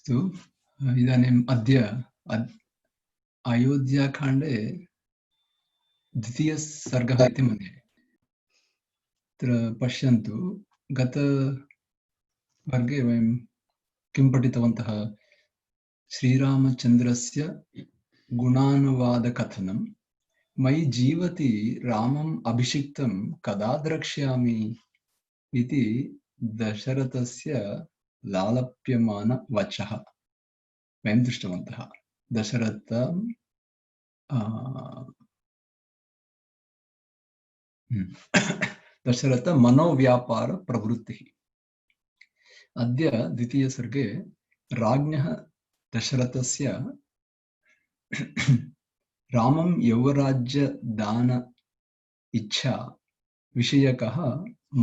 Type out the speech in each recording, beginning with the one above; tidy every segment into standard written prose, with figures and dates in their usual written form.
अस्तु, इदानीम् अद्य अयोध्याकाण्डे द्वितीयसर्गः इति मन्ये। अत्र पश्यन्तु, गतवर्गे वयं किं पठितवन्तः? श्रीरामचन्द्रस्य गुणानुवादकथनं। मयि जीवति रामम् अभिषिक्तं कदा द्रक्ष्यामि इति दशरथस्य लालप्यमानवचः वयं दृष्टवन्तः। दशरथ मनोव्यापार प्रवृत्तिः। अद्य द्वितीयसर्गे राज्ञः दशरथस्य रामं यौवराज्यदान इच्छा विषयकः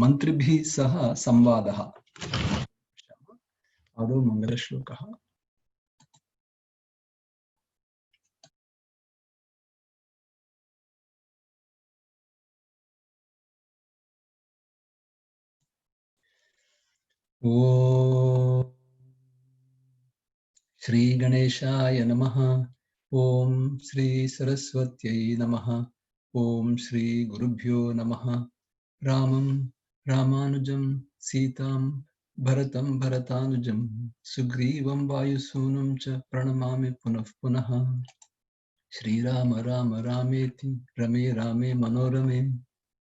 मन्त्रिभिः सह संवादः। आदौ मङ्गलश्लोकः। ॐ श्री गणेशाय नमः। ॐ श्री सरस्वत्यै नमः। ॐ श्री गुरुभ्यो नमः। रामं रामानुजं सीतां भरतं भरतानुजं सुग्रीवं वायुसूनं च प्रणमामि पुनः पुनः। श्रीराम राम रामेति रमे रामे मनोरमे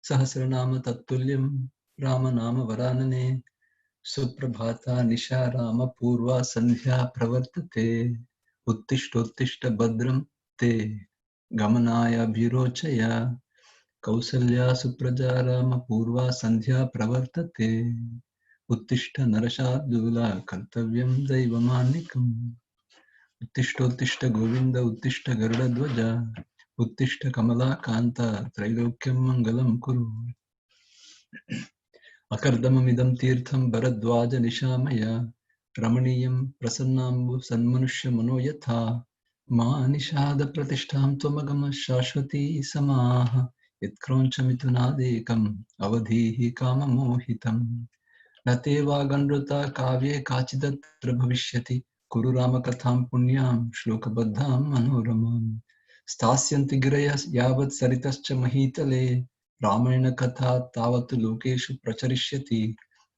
सहस्रनाम तत्तुल्यं रामनाम वरानने। सुप्रभाता निशा राम पूर्वा संध्या प्रवर्तते। उत्तिष्ठोत्तिष्ठ भद्रं ते गमनाय अभिरोचय। कौसल्या सुप्रजा राम पूर्वा संध्या प्रवर्तते। उत्तिष्ठ नरशार्दूला कर्तव्यं दैवमान्निकम्। उत्तिष्ठोत्तिष्ठ गोविन्द उत्तिष्ठ गरुडध्वज उत्तिष्ठ कमलाकान्त त्रैलोक्यं मङ्गलं कुरु। अकर्दममिदं तीर्थं भरद्वाज निशामय रमणीयं प्रसन्नाम्बु सन्मनुष्यमनो यथा मा निषाद प्रतिष्ठां त्वमगम शाश्वती समाः यत्क्रौञ्चमिथुनादेकम् अवधीः काममोहितम् न ते वागनृता काव्ये काचिदत्र भविष्यति कुरु रामकथां पुण्यां श्लोकबद्धां मनोरमाम् स्थास्यन्ति गिरयः यावत् सरितश्च महीतले रामेण कथा तावत् लोकेषु प्रचरिष्यति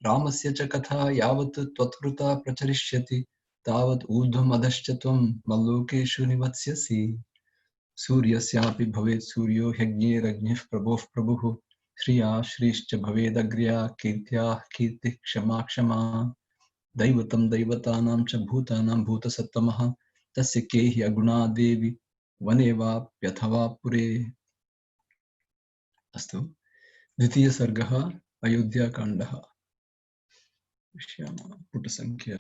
रामस्य च कथा यावत् त्वत्कृता प्रचरिष्यति तावत् ऊर्ध्वमधश्च त्वं मल्लोकेषु निवत्स्यसि सूर्यस्यापि भवेत् सूर्यो ह्यग्निरग्निः प्रभोः प्रभुः श्रिया श्रीश्च भवेदग्र्या कीर्त्याः कीर्तिः क्षमा क्षमा दैवतं दैवतानां च भूतानां भूतसत्तमः तस्य के हि अगुणा देवि वने वाप्यथवा पुरे। अस्तु, द्वितीयसर्गः अयोध्याकाण्डः। पश्यामः पुटसङ्ख्या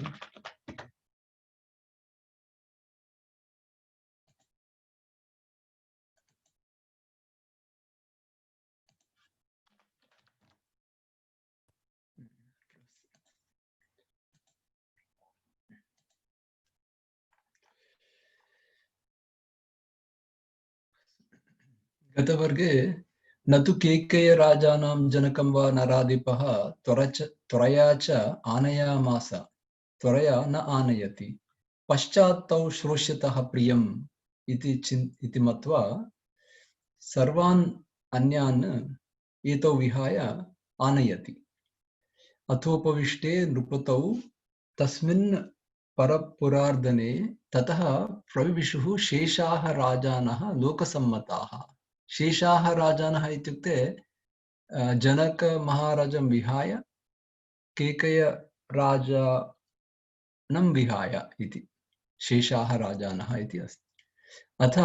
गतवर्गे न तु केकयराजानां जनकं वा नराधिपः त्वरया च आनयामास त्वरया न आनयति पश्चात् तौ श्रोष्यतः प्रियम् इति मत्वा सर्वान् अन्यान् एतौ विहाय आनयति। अथोपविष्टे नृपतौ तस्मिन् परपुरार्दने ततः प्रविशुः शेषाः राजानः लोकसम्मताः। शेषाः राजानः इत्युक्ते जनक महाराजं विहाय केकय राजानं विहाय इति शेषाः राजानः इति अस्ति। अथ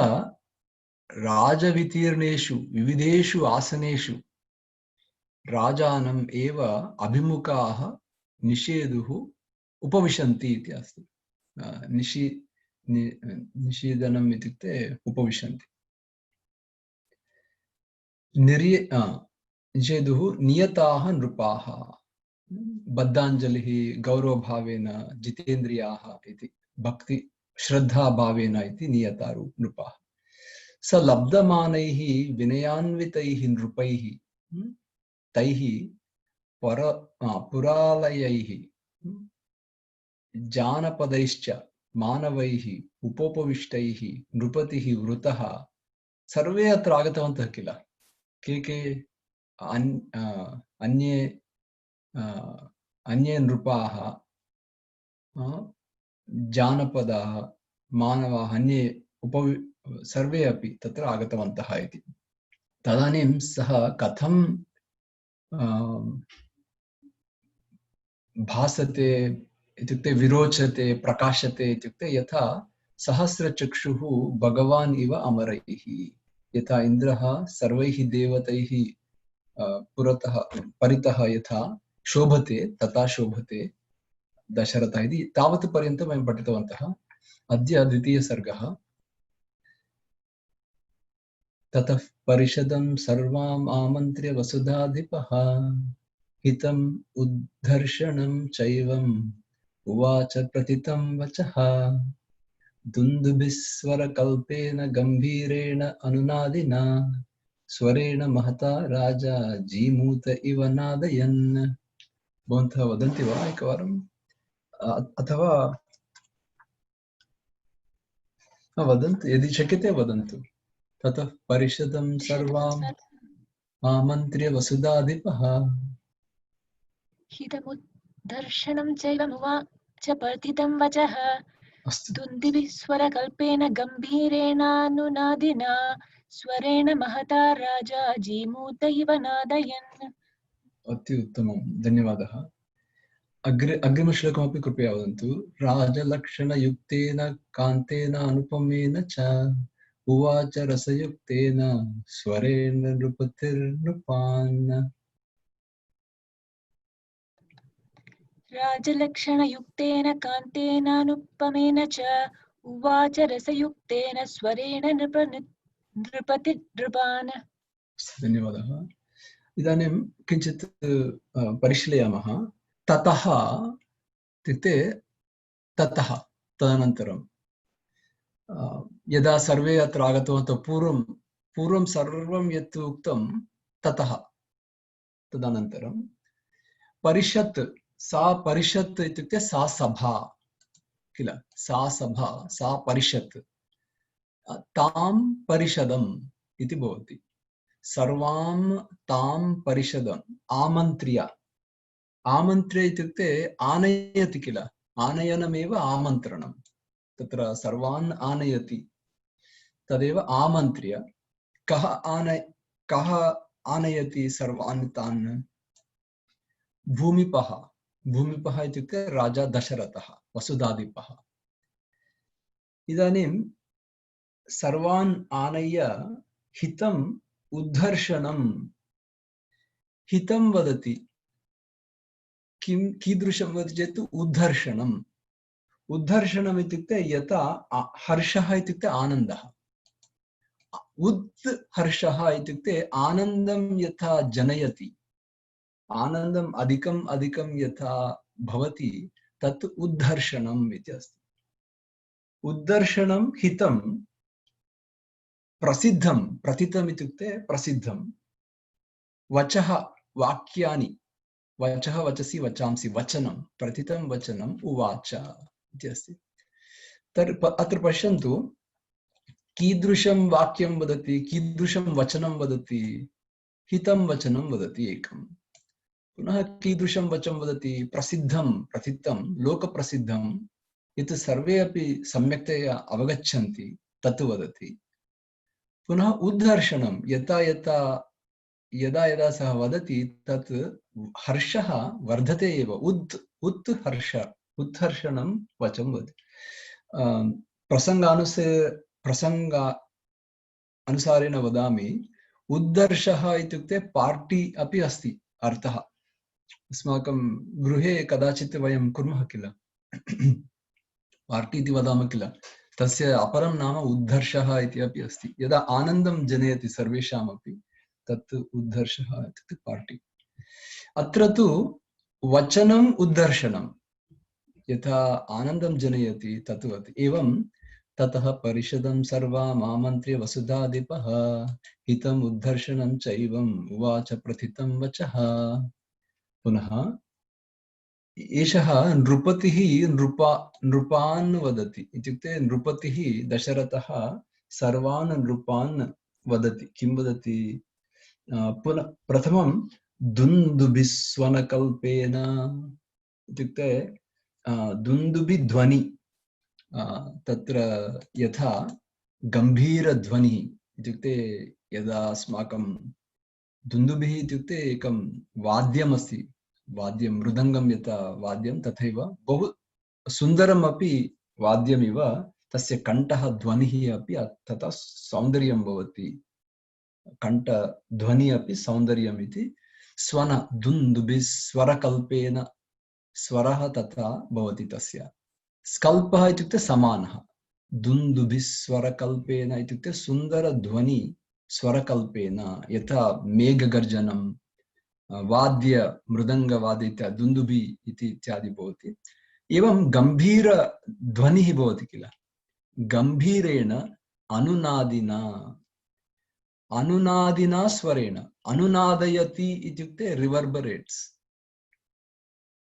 राजवितीर्णेषु विविधेषु आसनेषु राजानम् एव अभिमुखाः निषेधुः उपविशन्ति इति अस्ति। निषीदनम् इत्युक्ते उपविशन्ति। निषेधुः नियताः नृपाः बद्धाञ्जलिः गौरवभावेन जितेन्द्रियाः इति भक्ति श्रद्धाभावेन इति नियता नृपाः। स लब्धमानैः विनयान्वितैः नृपैः तैः पुरालयैः जानपदैश्च मानवैः उपोपविष्टैः नृपतिः वृतः सर्वे अत्र आगतवन्तः किल। के अन्ये अन्ये नृपाः, जानपदाः, मानवाः, अन्ये सर्वे अपि तत्र आगतवन्तः इति। तदानीं सः कथं भासते इत्युक्ते विरोचते, प्रकाशते इत्युक्ते यथा सहस्रचक्षुः भगवान् इव अमरैः, यथा इन्द्रः सर्वैः देवतैः पुरतः परितः यथा शोभते तथा शोभते दशरथः इति तावत् पर्यन्तं वयं पठितवन्तः। अद्य द्वितीयसर्गः। ततः परिषदं सर्वाम् आमन्त्र्य वसुधाधिपः हितम् उद्धर्षणं चैवम् उवाच प्रतितं वचः दुन्दुभिस्वरकल्पेन गम्भीरेण अनुनादिना स्वरेण महता राजा जीमूत इव नादयन्। भवन्तः वदन्ति वा एकवारम्, अथवा वदन्तु यदि शक्यते वदन्तु। ततः परिषदं सर्वाम् आमन्त्र्य वसुधाधिपः हितमुद्धर्षणं चैवमुवाच प्रतितं वचः दुन्दुभिः स्वरकल्पेन गम्भीरेणानुनादिना स्वरेण महता राजा जीमूत इव नादयन्। अति उत्तमं, धन्यवादः। अग्रिमश्लोकमपि कृपया वदन्तु। राजलक्षणयुक्तेन कान्तेन अनुपमेन च उवाच रसयुक्तेन स्वरेण नृपतिर्नृपान्। राजलक्षणयुक्तेन कान्तेनानुपमेन च उवाच रसयुक्तेन स्वरेण नृपतिर्नृपान्। धन्यवादः। इदानीं किञ्चित् परिशीलयामः। ततः इत्युक्ते ततः तदनन्तरं यदा सर्वे अत्र आगतवन्तः पूर्वं सर्वं यत् उक्तं ततः तदनन्तरं परिषत्, सा परिषत् इत्युक्ते सा सभा किल, सा सभा, सा परिषत्, तां परिषदम् इति भवति। सर्वां तां परिषदम् आमन्त्र्य, आमन्त्र्य इत्युक्ते आनयति किल, आनयनमेव आमन्त्रणं, तत्र सर्वान् आनयति तदेव आमन्त्र्य। कः आनयति सर्वान् तान्? भूमिपः, भूमिपः इत्युक्ते राजा दशरथः, वसुधाधिपः। इदानीं सर्वान् आनय्य हितम् उद्धर्षणं, हितं वदति, कीदृशं वदति चेत् उद्धर्षणम्। उद्धर्षणम् इत्युक्ते यथा हर्षः इत्युक्ते आनन्दः, हर्षः इत्युक्ते आनन्दं यथा जनयति, आनन्दम् अधिकम् अधिकं यथा भवति तत् उद्धर्षणम् इति अस्ति। उद्धर्षणं हितं प्रसिद्धं, प्रतितम् इत्युक्ते प्रसिद्धं, वचः वाक्यानि, वचः वचसि वचांसि, वचनं प्रतितं वचनम् उवाच इति अस्ति। अत्र पश्यन्तु कीदृशं वाक्यं वदति, कीदृशं वचनं वदति। हितं वचनं वदति एकं, पुनः कीदृशं वचनं वदति, प्रसिद्धं, प्रथितं, लोकप्रसिद्धं, यत् सर्वे अपि सम्यक्तया अवगच्छन्ति तत् वदति। पुनः उद्धर्षणं, यदा यदा सः वदति तत् हर्षः वर्धते एव, उद्धर्षणं वचनं वदति। प्रसङ्गानुसारेण वदामि, उद्धर्षः इत्युक्ते पार्टी अपि अस्ति अर्थः। अस्माकं गृहे कदाचित् वयं कुर्मः किल, पार्टी इति वदामः किल, तस्य अपरं नाम उद्धर्षः इति अपि अस्ति। यदा आनन्दं जनयति सर्वेषामपि तत् उद्धर्षः इत्युक्ते पार्टी। अत्र तु वचनम् उद्धर्षणं, यथा आनन्दं जनयति तत्वत् एवं। ततः परिषदं सर्वाम् आमन्त्र्य वसुधाधिपः हितम् उद्धर्षणं चैवम् उवाच प्रथितं वचः। पुनः एषः नृपतिः नृपान् वदति इत्युक्ते नृपतिः दशरथः सर्वान् नृपान् वदति किं वदति पुनः प्रथमं दुन्दुभिस्वनकल्पेन इत्युक्ते दुन्दुभिध्वनि तत्र यथा गम्भीरध्वनिः इत्युक्ते यदा अस्माकं दुन्दुभिः इत्युक्ते एकं वाद्यमस्ति वाद्यं मृदङ्गं यथा वाद्यं तथैव बहु सुन्दरमपि वाद्यमिव तस्य कण्ठः ध्वनिः अपि तथा सौन्दर्यं भवति कण्ठध्वनिः अपि सौन्दर्यम् इति स्वन दुन्दुभिः स्वरकल्पेन स्वरः तथा भवति तस्य स्कल्पः इत्युक्ते समानः दुन्दुभिः स्वरकल्पेन इत्युक्ते सुन्दरध्वनि स्वरकल्पेन यथा मेघगर्जनं वाद्य मृदङ्गवाद्य इत्यादि दुन्दुभि इति इत्यादि भवति एवं गम्भीरध्वनिः भवति किल गम्भीरेण अनुनादिना स्वरेण अनुनादयति इत्युक्ते रिवर्बरेट्स्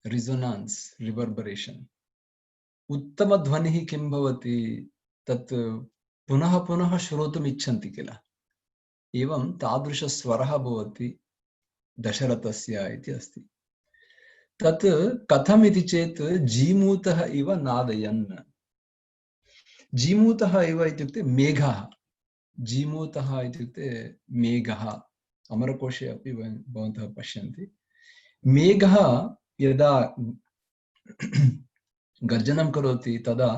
रिजोनान्स् रिवर्बरेशन् उत्तमध्वनिः किं भवति तत् पुनः पुनः श्रोतुम् इच्छन्ति किल एवं तादृशस्वरः भवति दशरथस्य इति अस्ति तत् कथम् इति चेत् जीमूतः इव नादयन् जीमूतः इव इत्युक्ते मेघः जीमूतः इत्युक्ते मेघः अमरकोशे अपि भवन्तः पश्यन्ति मेघः यदा गर्जनं करोति तदा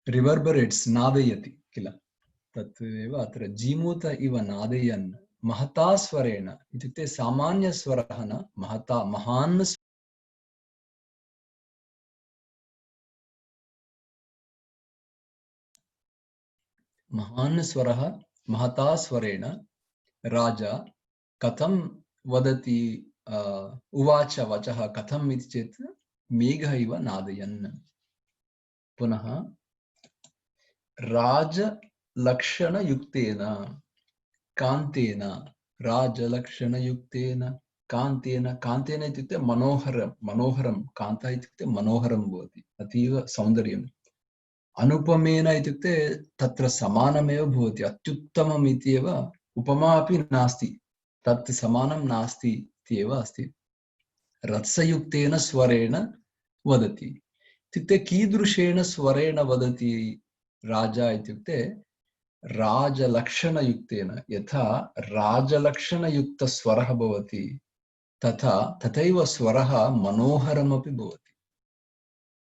रिवर्बरेट्स् नादयति किल तत् एव अत्र जीमूत इव नादयन् महता स्वरेण इत्युक्ते सामान्यस्वरः न महता महान् स्वरः महता स्वरेण राजा कथं वदति उवाच वचः कथम् इति चेत् मेघः इव नादयन् पुनः राजलक्षणयुक्तेन कान्तेन राजलक्षणयुक्तेन कान्तेन इत्युक्ते मनोहरं कान्तः इत्युक्ते मनोहरं भवति अतीव सौन्दर्यम् अनुपमेन इत्युक्ते तत्र समानमेव भवति अत्युत्तमम् इत्येव उपमा अपि नास्ति तत् समानं नास्ति इत्येव अस्ति रसयुक्तेन स्वरेण वदति इत्युक्ते कीदृशेन स्वरेण वदति राजा इत्युक्ते राजलक्षणयुक्तेन यथा राजलक्षणयुक्तस्वरः भवति तथैव स्वरः मनोहरमपि भवति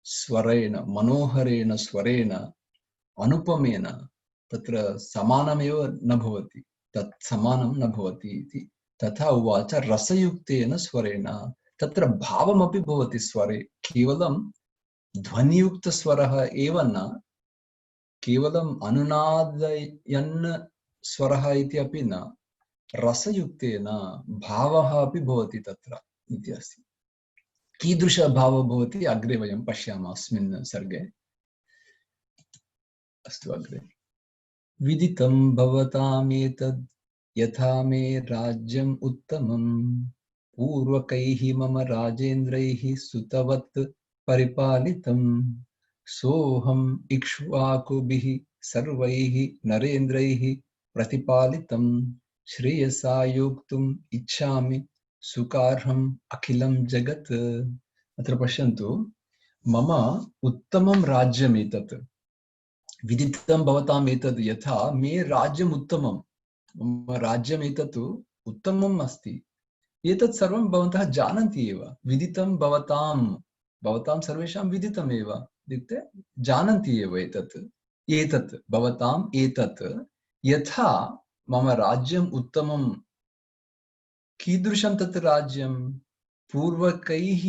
स्वरेण मनोहरेण स्वरेण अनुपमेन तत्र समानमेव न भवति तत् समानं न भवति इति तथा उवाच रसयुक्तेन स्वरेण तत्र भावमपि भवति स्वरे केवलं ध्वनियुक्तस्वरः एव न केवलम् अनुनादयन् स्वरः इति अपि न रसयुक्तेन भावः अपि भवति तत्र इति अस्ति कीदृशभावः भवति अग्रे वयं पश्यामः अस्मिन् सर्गे अस्तु अग्रे विदितं भवतामेतद् यथा मे राज्यम् उत्तमम् पूर्वकैः मम राजेन्द्रैः सुतवत् परिपालितम् सोऽहम् इक्ष्वाकुभिः सर्वैः नरेन्द्रैः प्रतिपालितम् श्रेयसा योक्तुम् इच्छामि सुकार्हम् अखिलं जगत् अत्र पश्यन्तु मम उत्तमं राज्यमेतत् विदितं भवताम् एतद् यथा मे राज्यम् उत्तमं मम राज्यमेतत् उत्तमम् अस्ति एतत् सर्वं भवन्तः जानन्ति एव विदितं भवतां सर्वेषां विदितमेव इत्युक्ते जानन्ति एव एतत् भवताम् एतत् यथा मम राज्यम् उत्तमं कीदृशं तत् राज्यं पूर्वकैः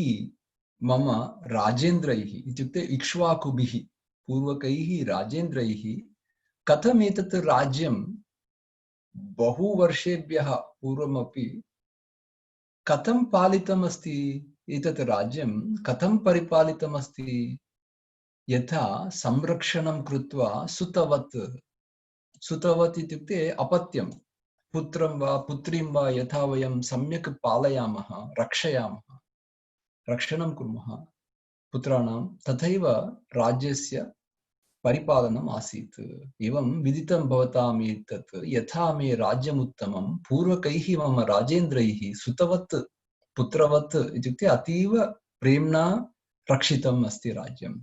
मम राजेन्द्रैः इत्युक्ते इक्ष्वाकुभिः पूर्वकैः राजेन्द्रैः कथम् एतत् राज्यं बहुवर्षेभ्यः पूर्वमपि कथं पालितम् अस्ति एतत् राज्यं कथं परिपालितम् अस्ति यथा संरक्षणं कृत्वा सुतवत् इत्युक्ते अपत्यं पुत्रं वा पुत्रीं वा यथा वयं सम्यक् पालयामः रक्षयामः रक्षणं कुर्मः पुत्राणां, तथैव राज्यस्य परिपालनम् आसीत्। एवं विदितं भवताम् एतत्, यथा मे राज्यमुत्तमं पूर्वकैः मम राजेन्द्रैः सुतवत् पुत्रवत्, इत्युक्ते अतीव प्रेम्णा रक्षितम् अस्ति राज्यं।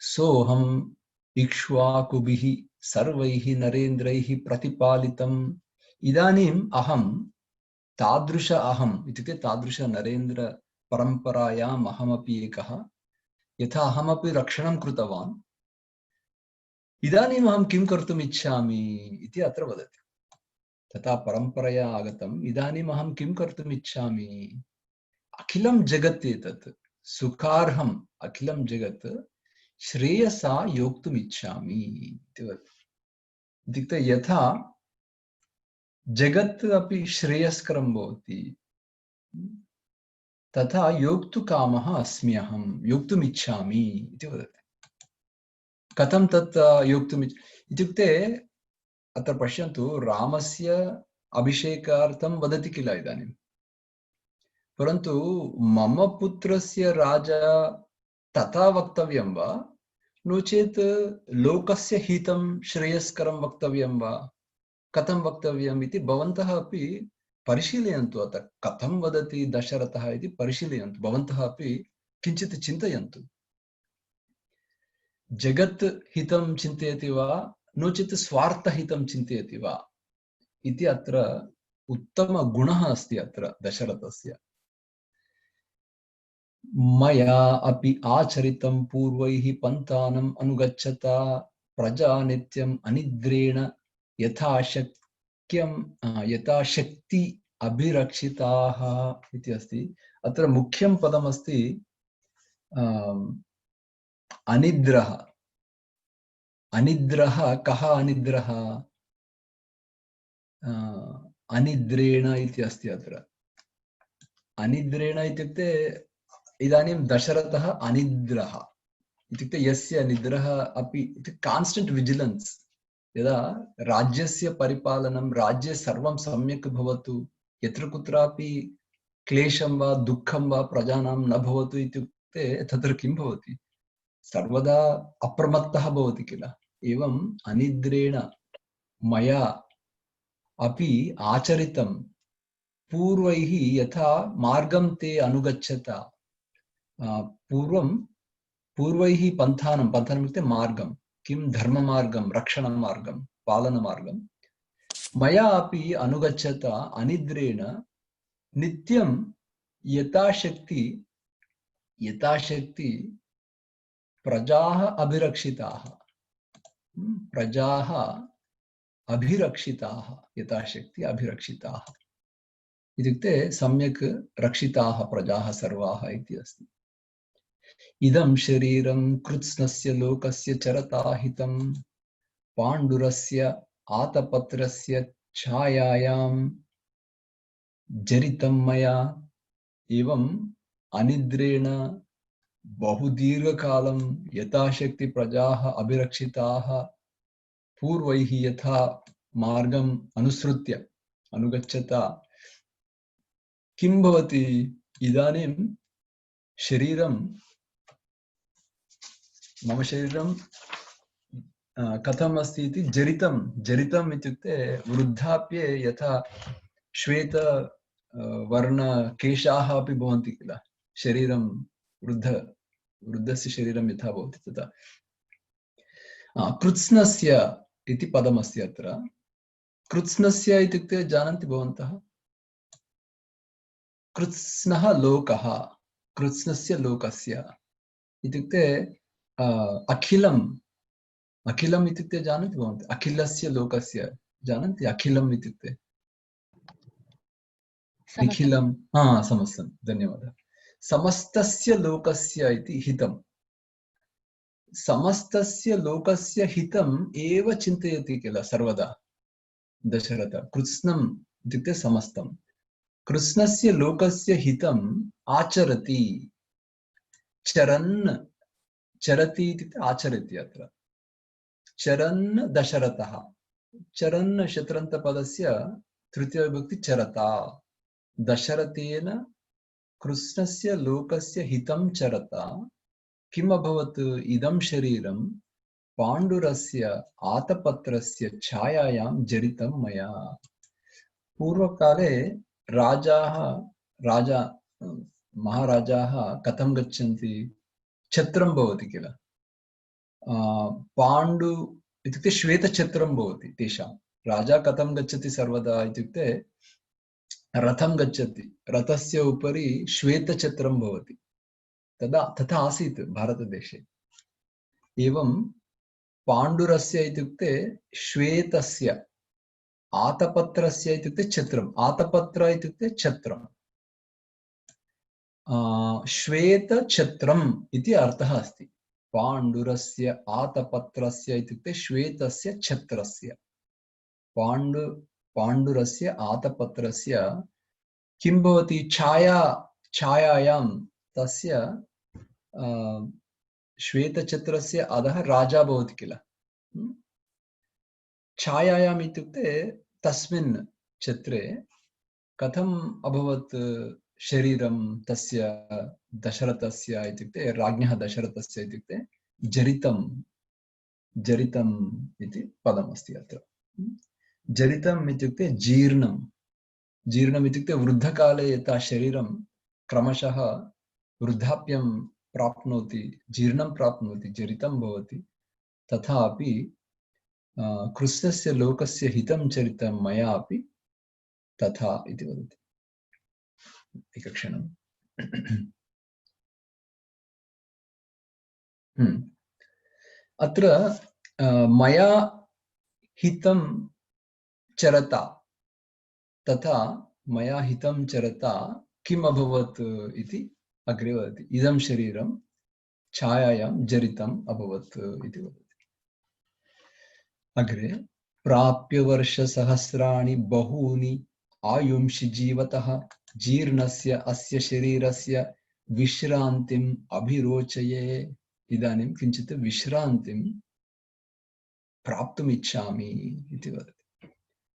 सोऽहम् इक्ष्वाकुभिः सर्वैः नरेन्द्रैः प्रतिपालितम्। इदानीम् अहं तादृश अहम् इत्युक्ते तादृश नरेन्द्र परम्परायाम् अहमपि एकः, यथा अहमपि रक्षणं कृतवान्, इदानीम् अहं किं कर्तुम् इच्छामि इति अत्र वदति। तथा परम्परया आगतम्, इदानीम् अहं किं कर्तुम् इच्छामि, अखिलं जगत् एतत् सुखार्हम्, अखिलं जगत् श्रेयसा योक्तुम् इच्छामि इति वदति। इत्युक्ते यथा जगत् अपि श्रेयस्करं भवति, तथा योक्तुकामः अस्मि अहं, योक्तुम् इच्छामि इति वदति। कथं तत् योक्तुम् इत्युक्ते अत्र पश्यन्तु, रामस्य अभिषेकार्थं वदति किल इदानीं, परन्तु मम पुत्रस्य राजा तथा वक्तव्यं वा, नो चेत् लोकस्य हितं श्रेयस्करं वक्तव्यं वा, कथं वक्तव्यम् इति भवन्तः अपि परिशीलयन्तु। अतः कथं वदति दशरथः इति परिशीलयन्तु, भवन्तः अपि किञ्चित् चिन्तयन्तु। जगत् हितं चिन्तयति वा, नो चेत् स्वार्थहितं चिन्तयति वा इति अत्र उत्तमगुणः अस्ति अत्र दशरथस्य। मया अपि आचरितं पूर्वैः पन्थानम् अनुगच्छता प्रजा नित्यम् अनिद्रेण यथाशक्ति अभिरक्षिताः इति अस्ति। अत्र मुख्यं पदमस्ति अनिद्रः। अनिद्रः कः अनिद्रः? अनिद्रेण इति अस्ति अत्र। अनिद्रेण इत्युक्ते इदानीं दशरथः अनिद्रः इत्युक्ते यस्य निद्रः अपि कान्स्टेंट विजिलेन्स, यदा राज्यस्य परिपालनं, राज्ये सर्वं सम्यक् भवतु, यत्र कुत्रापि क्लेशं वा दुःखं वा प्रजानां न भवतु इत्युक्ते तत्र किं भवति, सर्वदा अप्रमत्तः भवति किल। एवं अनिद्रेण मया अपि आचरितं पूर्वैः यथा मार्गं ते अनुगच्छता, पूर्वैः पन्थानं इत्युक्ते मार्गं, किं धर्ममार्गं, रक्षणमार्गं, पालनमार्गं मया अपि अनुगच्छता अनिद्रेण नित्यं यथाशक्ति प्रजाः अभिरक्षिताः। प्रजाः अभिरक्षिताः, यथाशक्ति अभिरक्षिताः इत्युक्ते सम्यक् रक्षिताः प्रजाः सर्वाः इति अस्ति। इदं शरीरं कृत्स्नस्य लोकस्य चरता हितं पाण्डुरस्य आतपत्रस्य छायायां जरितं मया। एवं अनिद्रेण बहुदीर्घकालं यथाशक्ति प्रजाः अभिरक्षिताः पूर्वैः यथा मार्गम् अनुसृत्य अनुगच्छता किं भवति, इदानीं शरीरं, मम शरीरं कथम् अस्ति इति जरितम् इत्युक्ते वृद्धाप्ये यथा श्वेत वर्णकेशाः अपि भवन्ति किल, शरीरं वृद्धस्य शरीरं यथा भवति तथा। कृत्स्नस्य इति पदमस्ति अत्र। कृत्स्नस्य इत्युक्ते जानन्ति भवन्तः, कृत्स्नः लोकः, कृत्स्नस्य लोकस्य इत्युक्ते अखिलम् इत्युक्ते जानन्ति भवन्तः, अखिलस्य लोकस्य जानन्ति, अखिलम् इत्युक्ते निखिलं, समस्तं, धन्यवादः। समस्तस्य लोकस्य इति हितं, समस्तस्य लोकस्य हितम् एव चिन्तयति किल सर्वदा दशरथ। कृत्स्नम् इत्युक्ते समस्तं, कृत्स्नस्य लोकस्य हितम् आचरति, चरति इत्युक्ते आचरति। अत्र चरन् दशरथः, चरन् शत्रन्तपदस्य तृतीयविभक्ति चरता, दशरथेन कृष्णस्य लोकस्य हितं चरता किम् अभवत् इदं शरीरं पाण्डुरस्य आतपत्रस्य छायायां जरितं मया। पूर्वकाले राजा महाराजाः कथं गच्छन्ति? छत्रं भवति किल, पाण्डु इत्युक्ते श्वेतछत्रं भवति तेषां। राजा कथं गच्छति सर्वदा इत्युक्ते रथं गच्छति, रथस्य उपरि श्वेतछत्रं भवति। तथा आसीत् भारतदेशे। एवं पाण्डुरस्य इत्युक्ते श्वेतस्य, आतपत्रस्य इत्युक्ते छत्रम्, आतपत्र इत्युक्ते छत्रम्, श्वेतछत्रम् इति अर्थः अस्ति। पाण्डुरस्य आतपत्रस्य इत्युक्ते श्वेतस्य छत्रस्य। पाण्डुरस्य आतपत्रस्य किं भवति? छायायां तस्य श्वेतछत्रस्य अधः राजा भवति किल। छायायाम् इत्युक्ते तस्मिन् छत्रे कथम् अभवत् शरीरं तस्य दशरथस्य इत्युक्ते राज्ञः दशरथस्य इत्युक्ते जरितम् इति पदमस्ति अत्र। जरितम् इत्युक्ते जीर्णम् इत्युक्ते वृद्धकाले यथा शरीरं क्रमशः वृद्धाप्यं प्राप्नोति, जीर्णं प्राप्नोति, जरितं भवति, तथापि कृष्णस्य लोकस्य हितं चरितं मया अपि तथा इति वदति। एकक्षणम्। अत्र मया हितं चरता, तथा मया हितं चरता किम् अभवत् इति अग्रे वदति। इदं शरीरं छायायां जरितम् अभवत् इति वदति। अग्रे प्राप्य वर्षसहस्राणि बहूनि आयुंषि जीवतः जीर्णस्य अस्य शरीरस्य विश्रान्तिम् अभिरोचये। इदानीं किञ्चित् विश्रान्तिं प्राप्तुम् इच्छामि इति वदति।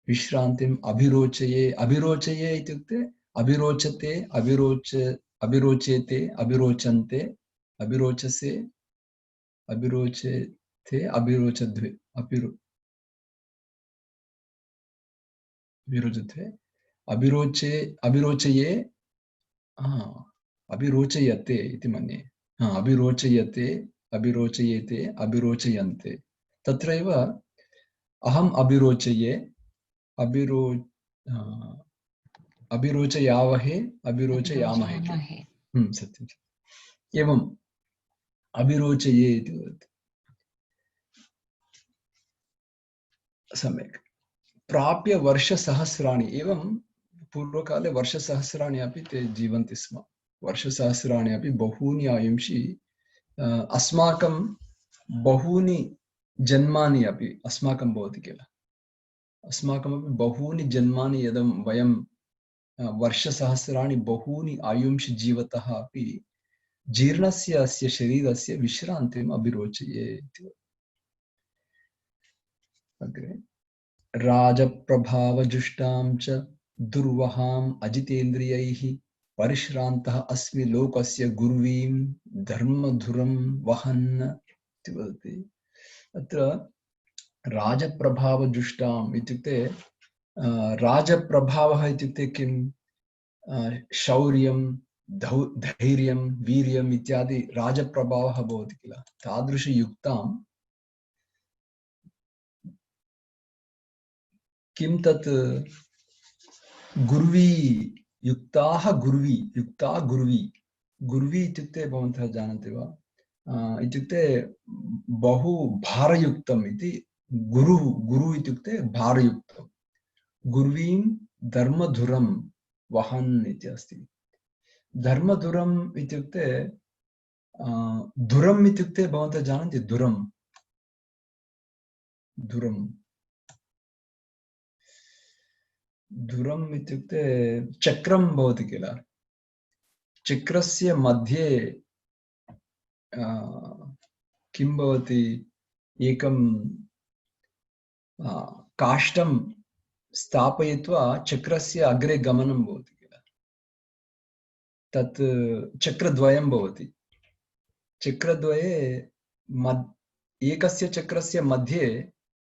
विश्रान्तिम् अभिरोचये। अभिरोचये इत्युक्ते अभिरोचते, अभिरोचेते, अभिरोचन्ते, अभिरोचसे, अभिरोचेते, अभिरोचद्वे, अभिरोचते, अभिरोचये, अभिरोचयते इति मन्ये। अभिरोचयते, अभिरोचयेते, अभिरोचयन्ते। तत्रैव अहम् अभिरोचये, अभिरोचयावहे, अभिरोचयामहे। सत्यं। एवम् अभिरोचये इति वदति। सम्यक्। प्राप्य वर्षसहस्राणि, एवं पूर्वकाले वर्षसहस्राणि अपि ते जीवन्ति स्म। वर्षसहस्राणि अपि बहूनि आयुंषि, अस्माकं बहूनि जन्मानि अपि अस्माकं भवति किल। अस्माकमपि बहूनि जन्मानि यदा वयं वर्षसहस्राणि बहूनि आयुंषि जीवतः अपि जीर्णस्य अस्य शरीरस्य विश्रान्तिम् अभिरोचये इति। अग्रे राजप्रभावजुष्टां च दुर्वहाम् अजितेन्द्रियैः परिश्रान्तः अस्मि लोकस्य गुर्वीं धर्मधुरं वहन् इति वदति। अत्र राजप्रभावजुष्टाम् इत्युक्ते राजप्रभावः इत्युक्ते किं? शौर्यं, धैर्यं, वीर्यम् इत्यादि राजप्रभावः भवति किल। तादृशयुक्तां किं तत् गुर्वी, युक्ता गुर्वी इत्युक्ते भवन्तः जानन्ति वा? इत्युक्ते बहु भारयुक्तम् इति। गुरु इत्युक्ते भारयुक्तं। गुर्वीं धर्मधुरं वहन् इति अस्ति। धर्मधुरम् इत्युक्ते धुरम् इत्युक्ते भवन्तः जानन्ति? धुरम् इत्युक्ते चक्रं भवति किल। चक्रस्य मध्ये किं भवति? एकं काष्ठं स्थापयित्वा चक्रस्य अग्रे गमनं भवति किल। तत् चक्रद्वयं भवति। चक्रद्वये एकस्य चक्रस्य मध्ये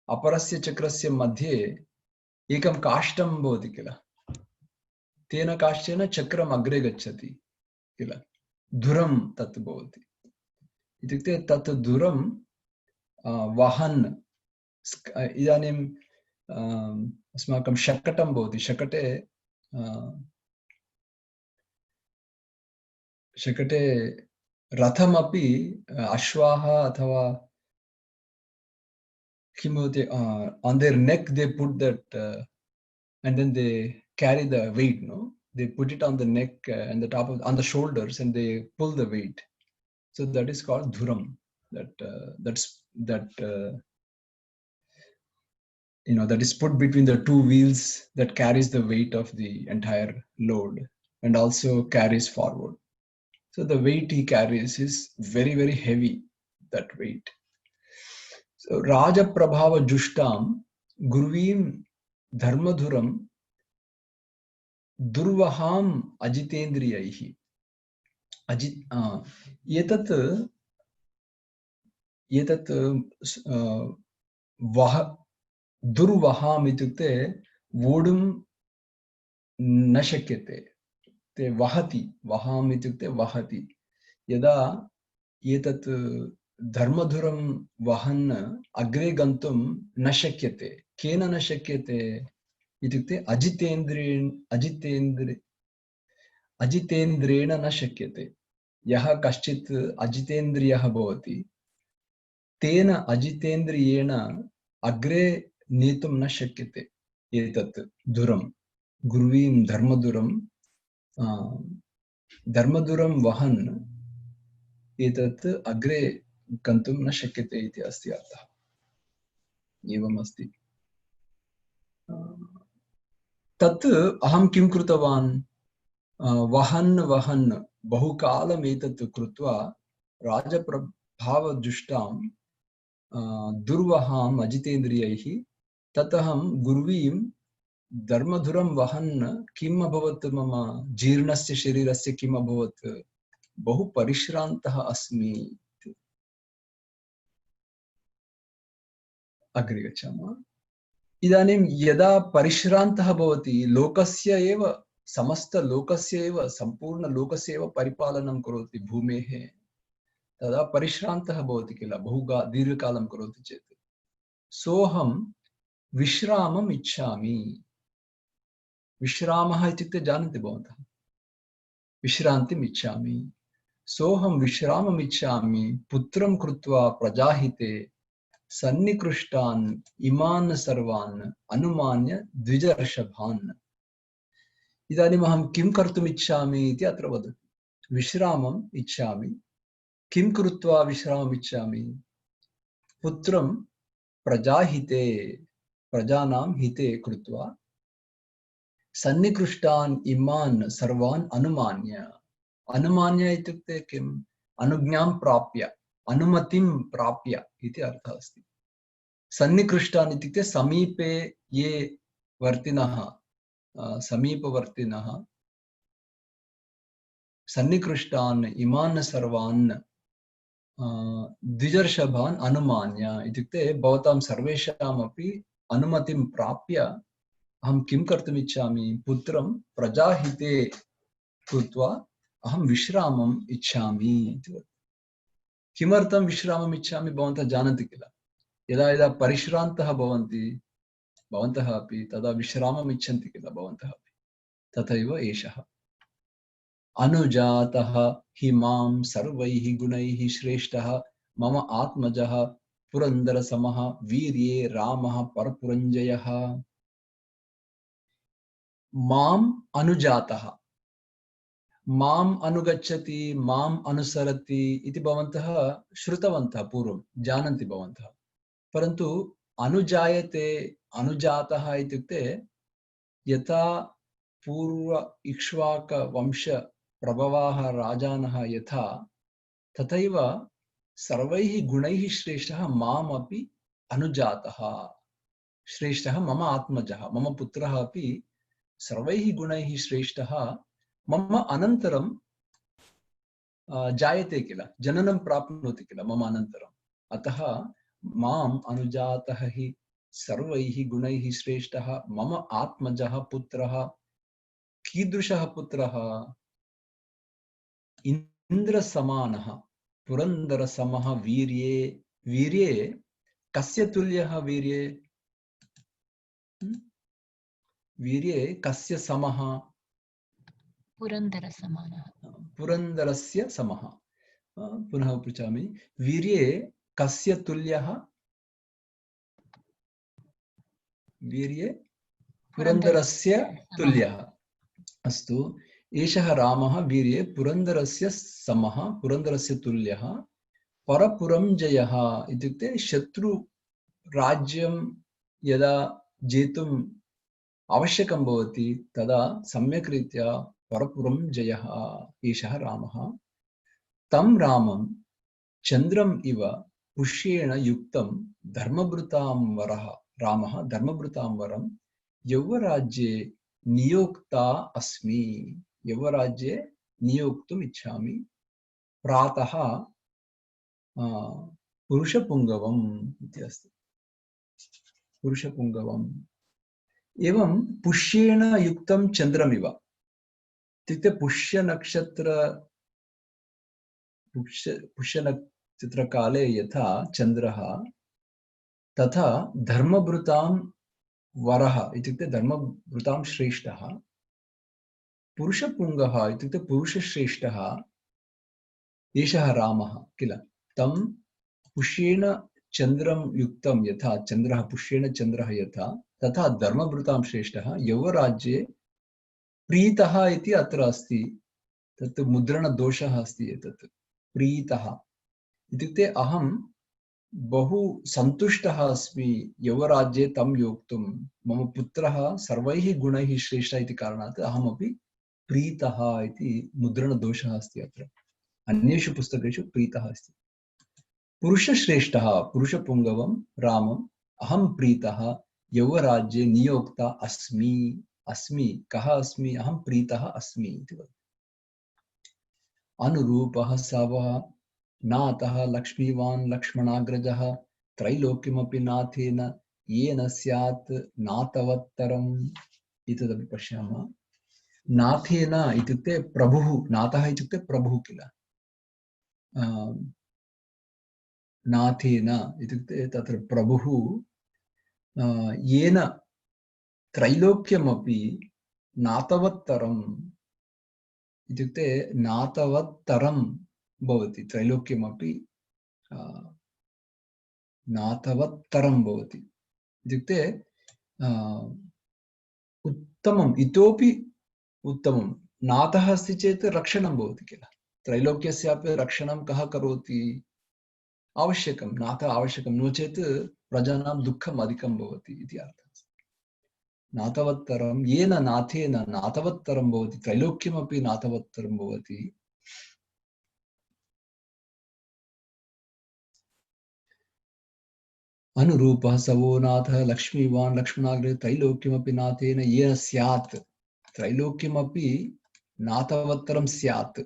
अपरस्य चक्रस्य मध्ये एकं काष्ठं भवति किल, तेन काष्ठेन चक्रम् अग्रे गच्छति किल, धुरं तत् भवति। इत्युक्ते तत् धुरं वहन् इदानीं अस्माकं शकटं भवति, शकटे रथमपि अश्वाः अथवा किं भवति, on their neck they put that and then they carry the weight, no, they put it on the neck and the top of on the shoulders and they pull the weight, so that is called dhuram. That that is put between the two wheels that carries the weight of the entire load and also carries forward. So the weight he carries is very, very heavy, that weight. So Raja Prabhava Jushtam Gurvim Dharmadhuram Durvaham Ajitendriyaihi. एतत् दुर्वहाम् इत्युक्ते वोढुं न शक्यते, ते वहति, वहाम् इत्युक्ते वहति। यदा एतत् धर्मधुरं वहन् अग्रे गन्तुं न शक्यते, केन न शक्यते इत्युक्ते अजितेन्द्रेण न शक्यते। यः कश्चित् अजितेन्द्रियः भवति तेन अजितेन्द्रियेण अग्रे नेतुं न शक्यते। एतत् धुरं गुर्वीं धर्मधुरं वहन् एतत् अग्रे गन्तुं न शक्यते इति अस्ति अर्थः। एवमस्ति। तत् अहं किं कृतवान्, वहन् बहुकालम् एतत् कृत्वा राजप्रभावजुष्टां दुर्वहाम् अजितेन्द्रियैः ततहं गुर्वीं धर्मधुरं वहन् किम् अभवत्, मम जीर्णस्य शरीरस्य किम् अभवत्, बहु परिश्रान्तः अस्मि। अग्रे गच्छामः। इदानीं यदा परिश्रान्तः भवति, लोकस्य एव समस्तलोकस्य एव सम्पूर्णलोकस्य एव परिपालनं करोति भूमेः, तदा परिश्रान्तः भवति किल, बहु दीर्घकालं करोति चेत्। सोऽहं विश्रामम् इच्छामि। विश्रामः इत्युक्ते जानन्ति भवन्तः, विश्रान्तिम् इच्छामि। सोऽहं विश्रामम् इच्छामि, पुत्रं कृत्वा प्रजाहिते सन्निकृष्टान् इमान् सर्वान् अनुमान्य द्विजर्षभान्। इदानीम् अहं किं कर्तुम् इच्छामि इति अत्र वदति। विश्रामम् इच्छामि, किं कृत्वा विश्रामम् इच्छामि, पुत्रं प्रजाहिते, प्रजानां हिते कृत्वा, सन्निकृष्टान् इमान् सर्वान् अनुमान्य। अनुमान्य इत्युक्ते किम्, अनुज्ञां प्राप्य, अनुमतिं प्राप्य इति अर्थः अस्ति। सन्निकृष्टान् इत्युक्ते समीपे ये वर्तिनः, समीपवर्तिनः, सन्निकृष्टान् इमान् सर्वान् द्विजर्षभान् अनुमान्य इत्युक्ते भवतां सर्वेषामपि अनुमतिं प्राप्य अहं किं कर्तुम् इच्छामि, पुत्रं प्रजाहिते कृत्वा अहं विश्रामम् इच्छामि। किमर्थं विश्रामम् इच्छामि भवन्तः जानन्ति किल, यदा यदा परिश्रान्तः भवन्ति भवन्तः अपि तदा विश्रामम् इच्छन्ति किल भवन्तः अपि, तथैव एषः। अनुजातः हि मां सर्वैः गुणैः श्रेष्ठः मम आत्मजः पुरन्दरसमः वीर्ये रामः परपुरञ्जयः। माम् अनुजातः, माम् अनुगच्छति, माम् अनुसरति इति भवन्तः श्रुतवन्तः पूर्वं, जानन्ति भवन्तः। परन्तु अनुजायते, अनुजातः इत्युक्ते यथा पूर्व इक्ष्वाक वंश प्रभवाः राजानः यथा, तथैव सर्वैः गुणैः श्रेष्ठः माम् अपि अनुजातः, श्रेष्ठः मम आत्मजः, मम पुत्रः अपि सर्वैः गुणैः श्रेष्ठः मम अनन्तरं जायते किल, जननं प्राप्नोति किल मम अनन्तरम्। अतः माम् अनुजातः हि सर्वैः गुणैः श्रेष्ठः मम आत्मजः पुत्रः। कीदृशः पुत्रः? इन्द्रसमानः पुरन्दरसमः वीर्ये। वीर्ये कस्य तुल्यः? वीर्ये वीर्ये कस्य समः? पुरन्दरसमानः। पुरन्दरस्य समः। पुनः पृच्छामि, वीर्ये कस्य तुल्यः? वीर्ये पुरन्दरस्य तुल्यः। अस्तु, एषः रामः वीर्ये पुरन्दरस्य समः, पुरन्दरस्य तुल्यः। परपुरञ्जयः इत्युक्ते शत्रुराज्यं यदा जेतुम् आवश्यकं भवति तदा सम्यक् रीत्या परपुरञ्जयः एषः रामः। तं रामं चन्द्रम् इव पुष्येण युक्तं धर्मभृतां वरः रामः धर्मभृतां वरं यौवराज्ये नियोक्ता अस्मि। यौवराज्ये नियोक्तुम् इच्छामि। प्रातः पुरुषपुङ्गवम् इति अस्ति। पुरुषपुङ्गवम् एवं पुष्येण युक्तं चन्द्रमिव इत्युक्ते पुष्यनक्षत्रकाले यथा चन्द्रः तथा धर्मभृतां वरः इत्युक्ते धर्मभृतां श्रेष्ठः। पुरुषपुङ्गः इत्युक्ते पुरुषश्रेष्ठः एषः रामः किल। तं पुष्येण चन्द्रं युक्तं यथा चन्द्रः पुष्येण चन्द्रः यथा तथा धर्मभृतां श्रेष्ठः यौवराज्ये प्रीतः इति अत्र अस्ति। तत् मुद्रणदोषः अस्ति। एतत् प्रीतः इत्युक्ते अहं बहु सन्तुष्टः अस्मि यौवराज्ये तं योक्तुं। मम पुत्रः सर्वैः गुणैः श्रेष्ठः इति कारणात् अहमपि प्रीतः इति मुद्रणदोषः अस्ति अत्र। अन्येषु पुस्तकेषु प्रीतः अस्ति। पुरुषश्रेष्ठः पुरुषपुङ्गवं रामम् अहं प्रीतः यौवराज्ये नियोक्ता अस्मि। अस्मि कः अस्मि? अहं प्रीतः अस्मि इति वदति। अनुरूपः स वा नाथः लक्ष्मीवान् लक्ष्मणाग्रजः त्रैलोक्यमपि नाथेन येन स्यात् नाथवत्तरम्। एतदपि पश्यामः। नाथेन इत्युक्ते प्रभुः। नाथः इत्युक्ते प्रभुः किल। नाथेन इत्युक्ते तत्र प्रभुः येन त्रैलोक्यमपि नाथवत्तरम् इत्युक्ते नाथवत्तरं भवति। त्रैलोक्यमपि नाथवत्तरं भवति इत्युक्ते उत्तमम्, इतोपि उत्तमं। नाथः अस्ति चेत् रक्षणं भवति किल। त्रैलोक्यस्यापि रक्षणं कः करोति? आवश्यकं, नाथः आवश्यकं, नो चेत् प्रजानां दुःखम् अधिकं भवति इति अर्थः। नाथवत्तरं येन नाथेन नाथवत्तरं भवति, त्रैलोक्यमपि नाथवत्तरं भवति। अनुरूपः सवो नाथः लक्ष्मीवान् लक्ष्मणाग्रजः त्रैलोक्यमपि नाथेन येन स्यात्। त्रैलोक्यमपि नाथवत्तरं स्यात्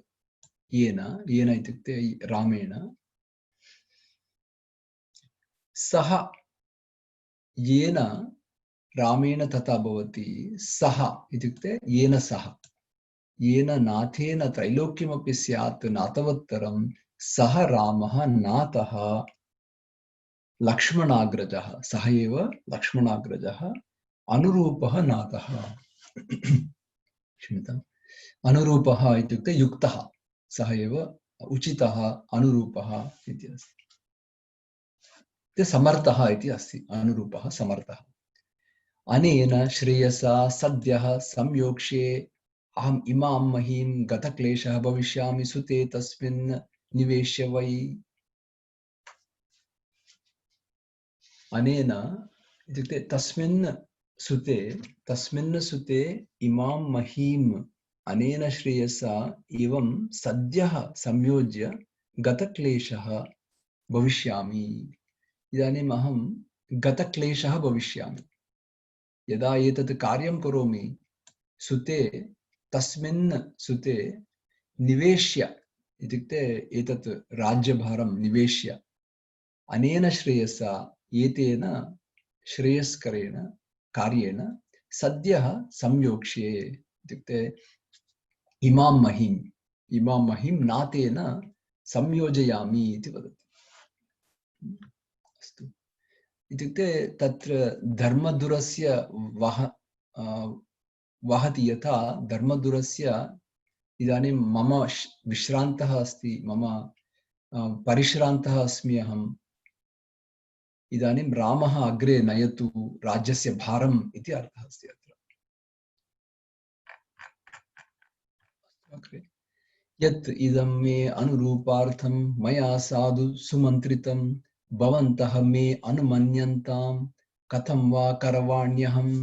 येन। येन इत्युक्ते रामेण। सः येन रामेण तथा भवति। सः इत्युक्ते येन सः। येन नाथेन त्रैलोक्यमपि स्यात् नाथवत्तरं सः रामः नाथः लक्ष्मणाग्रजः। सः एव लक्ष्मणाग्रजः। अनुरूपः नाथः। क्षम्यताम्। अनुरूपः इत्युक्ते युक्तः। सः एव उचितः अनुरूपः इति अस्ति। समर्थः इति अस्ति। अनुरूपः समर्थः। अनेन श्रेयसा सद्यः संयोक्ष्ये अहम् इमां महीं गतक्लेशः भविष्यामि सुते तस्मिन् निवेश्य वै। अनेन इत्युक्ते तस्मिन् सुते इमां महीं अनेन श्रेयसा एवं सद्यः संयोज्य गतक्लेशः भविष्यामि। इदानीम् अहं गतक्लेशः भविष्यामि। यदा एतत् कार्यं करोमि सुते, तस्मिन् सुते निवेश्य इत्युक्ते एतत् राज्यभारं निवेश्य अनेन श्रेयसा एतेन श्रेयस्करेण कार्येण सद्यः संयोक्ष्ये इत्युक्ते इमां महिं नातेन संयोजयामि इति वदति। अस्तु, इत्युक्ते तत्र धर्मदुरस्य वहति यथा धर्मदुरस्य इदानीं मम विश्रान्तः अस्ति, मम परिश्रान्तः अस्मि अहम्, इदानीं रामः अग्रे नयतु राज्यस्य भारम् इति अर्थः अस्ति अत्र। यत् इदं मे अनुरूपार्थं मया साधु सुमन्त्रितं भवन्तः मे अनुमन्यन्तां कथं वा करवाण्यहम्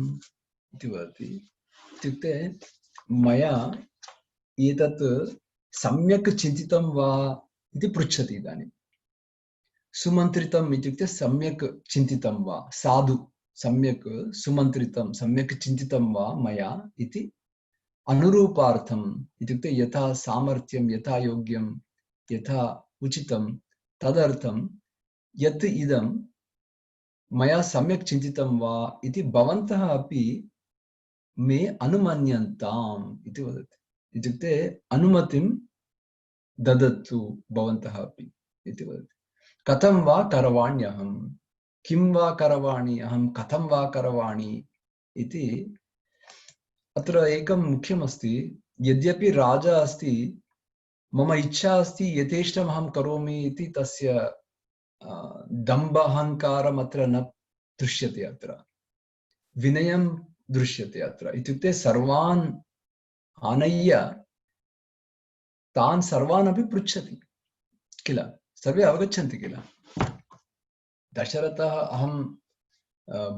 इति वदति। इत्युक्ते मया एतत् सम्यक् चिन्तितं वा इति पृच्छति इदानीं। सुमन्त्रितम् इत्युक्ते सम्यक् चिन्तितं वा, साधु सम्यक् सुमन्त्रितं सम्यक् चिन्तितं वा मया इति। अनुरूपार्थम् इत्युक्ते यथा सामर्थ्यं, यथा योग्यं, यथा उचितं तदर्थं यत् इदं मया सम्यक् चिन्तितं वा इति भवन्तः अपि मे अनुमन्यन्ताम् इति वदति। इत्युक्ते अनुमतिं ददतु भवन्तः अपि इति वदति। कथं वा करवाण्यहं, किं वा करवाणि अहं, कथं वा करवाणि इति। अत्र एकं मुख्यमस्ति, यद्यपि राजा अस्ति, मम इच्छा अस्ति यथेष्टम् अहं करोमि इति तस्य दम्भ अहङ्कारम् अत्र न दृश्यते, अत्र विनयं दृश्यते अत्र। इत्युक्ते सर्वान् आनय्य तान् सर्वान् अपि पृच्छति किल, सर्वे अवगच्छन्ति किल। दशरथः अहं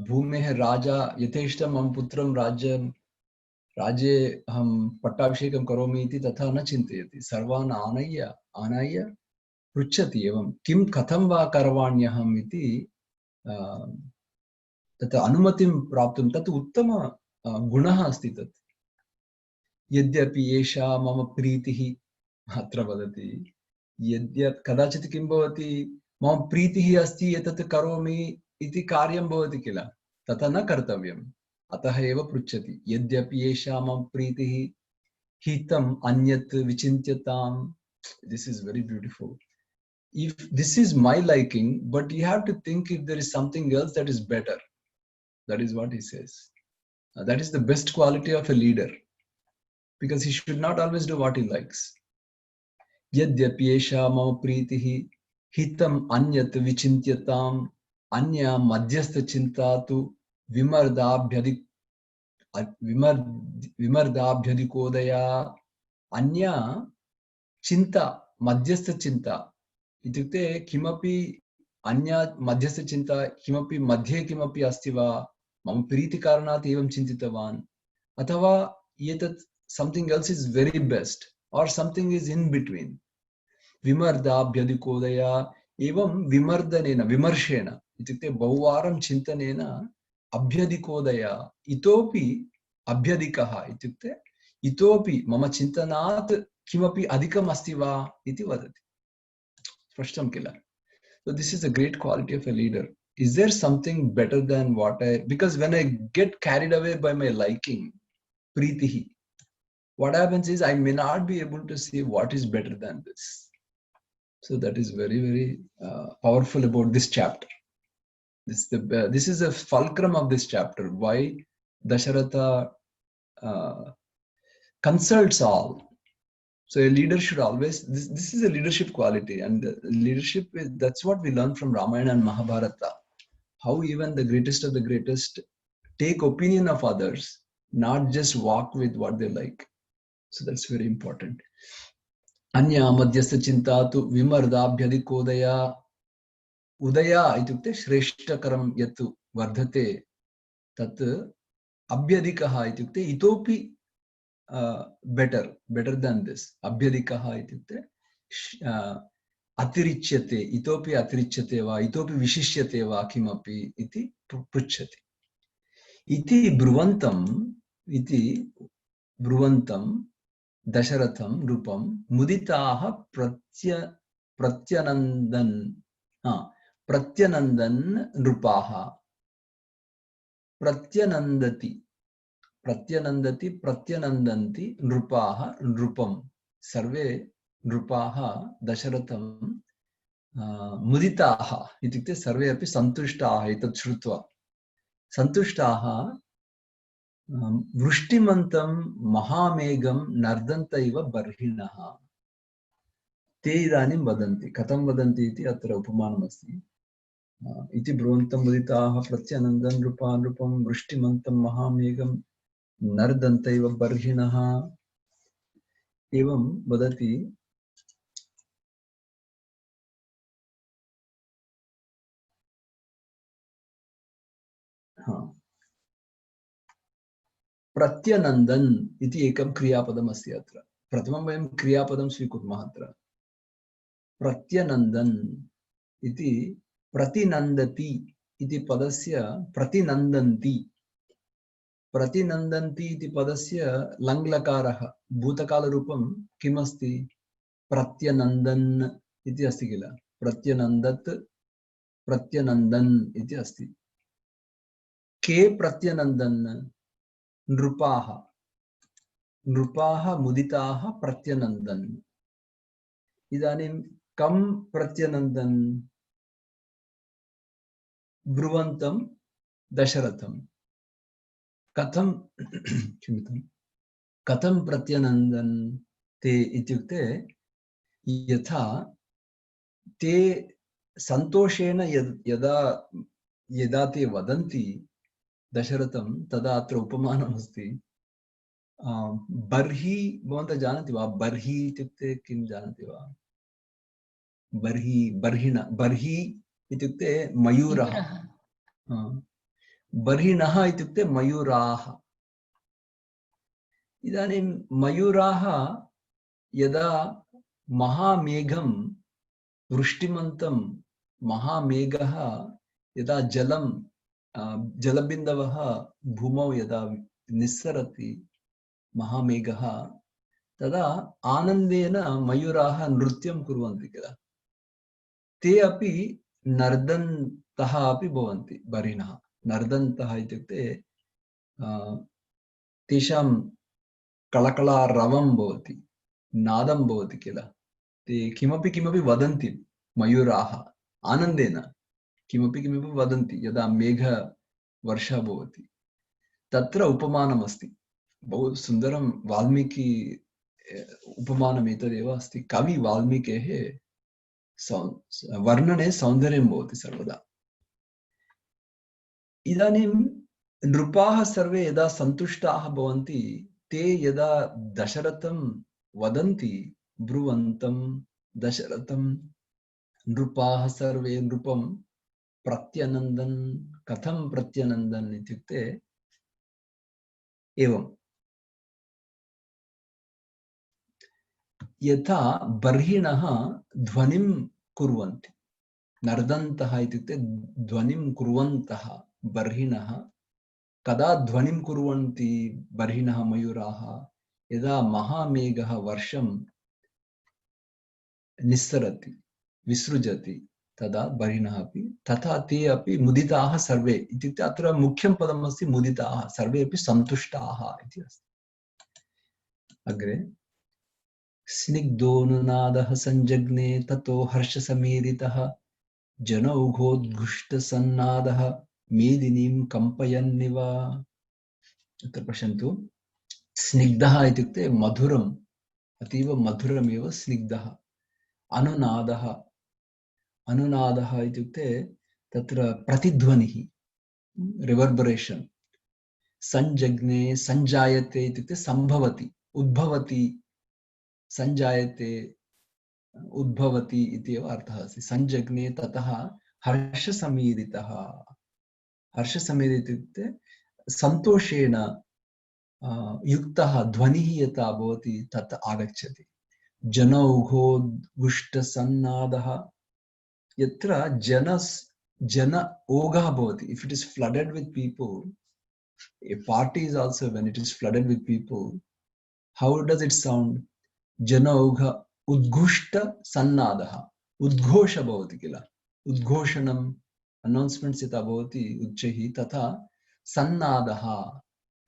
भूमेः राजा, यथेष्टं मम पुत्रं राज्ये अहं पट्टाभिषेकं करोमि इति तथा न चिन्तयति। सर्वान् आनय्य पृच्छति एवं किं कथं वा करवाण्यहम् इति। तत् अनुमतिं प्राप्तुं तत् उत्तम गुणः अस्ति तत्। यद्यपि एषा मम प्रीतिः अत्र वदति, यद्यत् कदाचित् किं भवति, मम प्रीतिः अस्ति एतत् करोमि इति कार्यं भवति किल, तथा न कर्तव्यम्। अतः एव पृच्छति, यद्यपि एषा मम प्रीतिः हितम् अन्यत् विचिन्त्यताम्। This is very beautiful. If this is my liking, but you have to think if there is something else that is better. That is what he says. That is the best quality of a leader, because he should not always do what he likes. Yadyapi esha mama pritihi hitam anyat vichintyatam anya madhyastha chintatu vimardabhyadikodaya. Anya चिंता, मध्यस्थ चिंता इत्युक्ते किमपि अन्या मध्यस्थ चिंता, किमपि मध्ये किमपि अस्ति वा, मम प्रीतिकारणात् एवं चिन्तितवान्, अथवा एतत् something else is very best or something is in between. विमर्दाभ्यधिकोदया एवं विमर्दनेन, विमर्शेण इत्युक्ते बहुवारं चिन्तनेन अभ्यधिकोदया, इतोपि अभ्यधिकः इत्युक्ते इतोपि मम चिन्तनात् किमपि अधिकम् अस्ति वा इति वदति। स्पष्टं किल? So this is a great quality of a leader. Is there something better than what because when I get carried away by my liking, pritihi, what happens is I may not be able to see what is better than this. So that is very, very powerful about this chapter. This is a fulcrum of this chapter. Why Dasharatha consults all. So a leader should always, this is a leadership quality, and leadership, that's what we learn from Ramayana and Mahabharata. How even the greatest of the greatest take opinion of others, not just walk with what they like. So that's very important. Anya madhyastha chintatu vimardabhyadikodaya. Udaya itukte shreshthakaram yatu vardhate tat abhyadikaha itukte itopi better than this. Abhyadikaha itukte atirichyate, itopi atirichyate va, itopi vishishyate va kimapi iti pruchyate. Iti bruvantam दशरथं नृपं मुदिताः प्रत्यनन्दन् प्रत्यनन्दन् नृपाः प्रत्यनन्दति प्रत्यनन्दन्ति नृपाः नृपं सर्वे नृपाः दशरथं मुदिताः इत्युक्ते सर्वे अपि सन्तुष्टाः एतत् श्रुत्वा सन्तुष्टाः वृष्टिमन्तं महामेघं नर्दन्त इव बर्हिणः ते इदानीं वदन्ति कथं वदन्ति इति अत्र उपमानमस्ति इति ब्रुवन्तं मुदिताः प्रत्यनन्दन् नृपा नृपं वृष्टिमन्तं महामेघं नर्दन्त इव बर्हिणः एवं वदति प्रत्यनन्दन् इति एकं क्रियापदम् अस्ति अत्र प्रथमं वयं क्रियापदं स्वीकुर्मः अत्र प्रत्यनन्दन् इति प्रतिनन्दति इति पदस्य प्रतिनन्दन्ति प्रतिनन्दन्ति इति पदस्य लङ्लकारः भूतकालरूपं किम् अस्ति प्रत्यनन्दन् इति अस्ति किल प्रत्यनन्दत् प्रत्यनन्दन् इति अस्ति के प्रत्यनन्दन् नृपाः नृपाः मुदिताः प्रत्यनन्दन् इदानीं कं प्रत्यनन्दन् ब्रुवन्तं दशरथं कथं कथं प्रत्यनन्दन् ते इत्युक्ते यथा ते सन्तोषेण यदा यदा ते वदन्ति दशरथं तदा अत्र उपमानमस्ति बर्हि भवन्तः जानन्ति वा बर्हि इत्युक्ते किं जानन्ति वा बर्हि बर्हिण बर्हि इत्युक्ते मयूरः बर्हिणः इत्युक्ते मयूराः इदानीं मयूराः यदा महामेघं वृष्टिमन्तं महामेघः यदा जलबिन्दवः भूमौ यदा निस्सरति महामेघः तदा आनन्देन मयूराः नृत्यं कुर्वन्ति किल ते अपि नर्दन्तः अपि भवन्ति बर्हिणः नर्दन्तः इत्युक्ते तेषां कलकलारवं भवति नादं भवति किल ते किमपि किमपि वदन्ति मयूराः आनन्देन किमपि किमपि वदन्ति यदा मेघवर्षा भवति तत्र उपमानमस्ति बहु सुन्दरं वाल्मीकि उपमानम् एतदेव अस्ति कवि वाल्मीकेः वर्णने सौन्दर्यं भवति सर्वदा इदानीं नृपाः सर्वे यदा सन्तुष्टाः भवन्ति ते यदा दशरथं वदन्ति ब्रुवन्तं दशरथं नृपाः सर्वे नृपं प्रत्यनन्दन् कथं प्रत्यनन्दन् इत्युक्ते एवं यथा बर्हिणः ध्वनिं कुर्वन्ति नर्दन्तः इत्युक्ते ध्वनिं कुर्वन्तः बर्हिणः कदा ध्वनिं कुर्वन्ति बर्हिणः मयूराः यदा महामेघः वर्षं निस्सरति विसृजति तदा बर्हिणः अपि तथा ते अपि मुदिताः सर्वे इत्युक्ते अत्र मुख्यं पदम् अस्ति मुदिताः सर्वे अपि सन्तुष्टाः इति अस्ति अग्रे स्निग्धोऽनुनादः संजग्ने ततो हर्षसमीरितः जनौघोद्घुष्टसन्नादः मेदिनीं कम्पयन्निव अत्र पश्यन्तु स्निग्धः इत्युक्ते मधुरम् अतीव मधुरमेव स्निग्धः अनुनादः अनुनादः इत्युक्ते तत्र प्रतिध्वनिः रिवर्बरेशन् संजग्ने संजायते इत्युक्ते सम्भवति उद्भवति संजायते उद्भवति इत्येव अर्थः अस्ति संजग्ने ततः हर्षसमीरितः हर्षसमीरितः इत्युक्ते सन्तोषेण युक्तः ध्वनिः यथा भवति तत् आगच्छति जनौघोद्घुष्टसन्नादः यत्र जन ओघः भवति if it is flooded with people a party is also when it is flooded with people How does it sound? Janaugha udghushta sannadah. Udghosha bhavati kila. Udghoshanam announcements yata bhavati uchchaihi tatha sannadaha.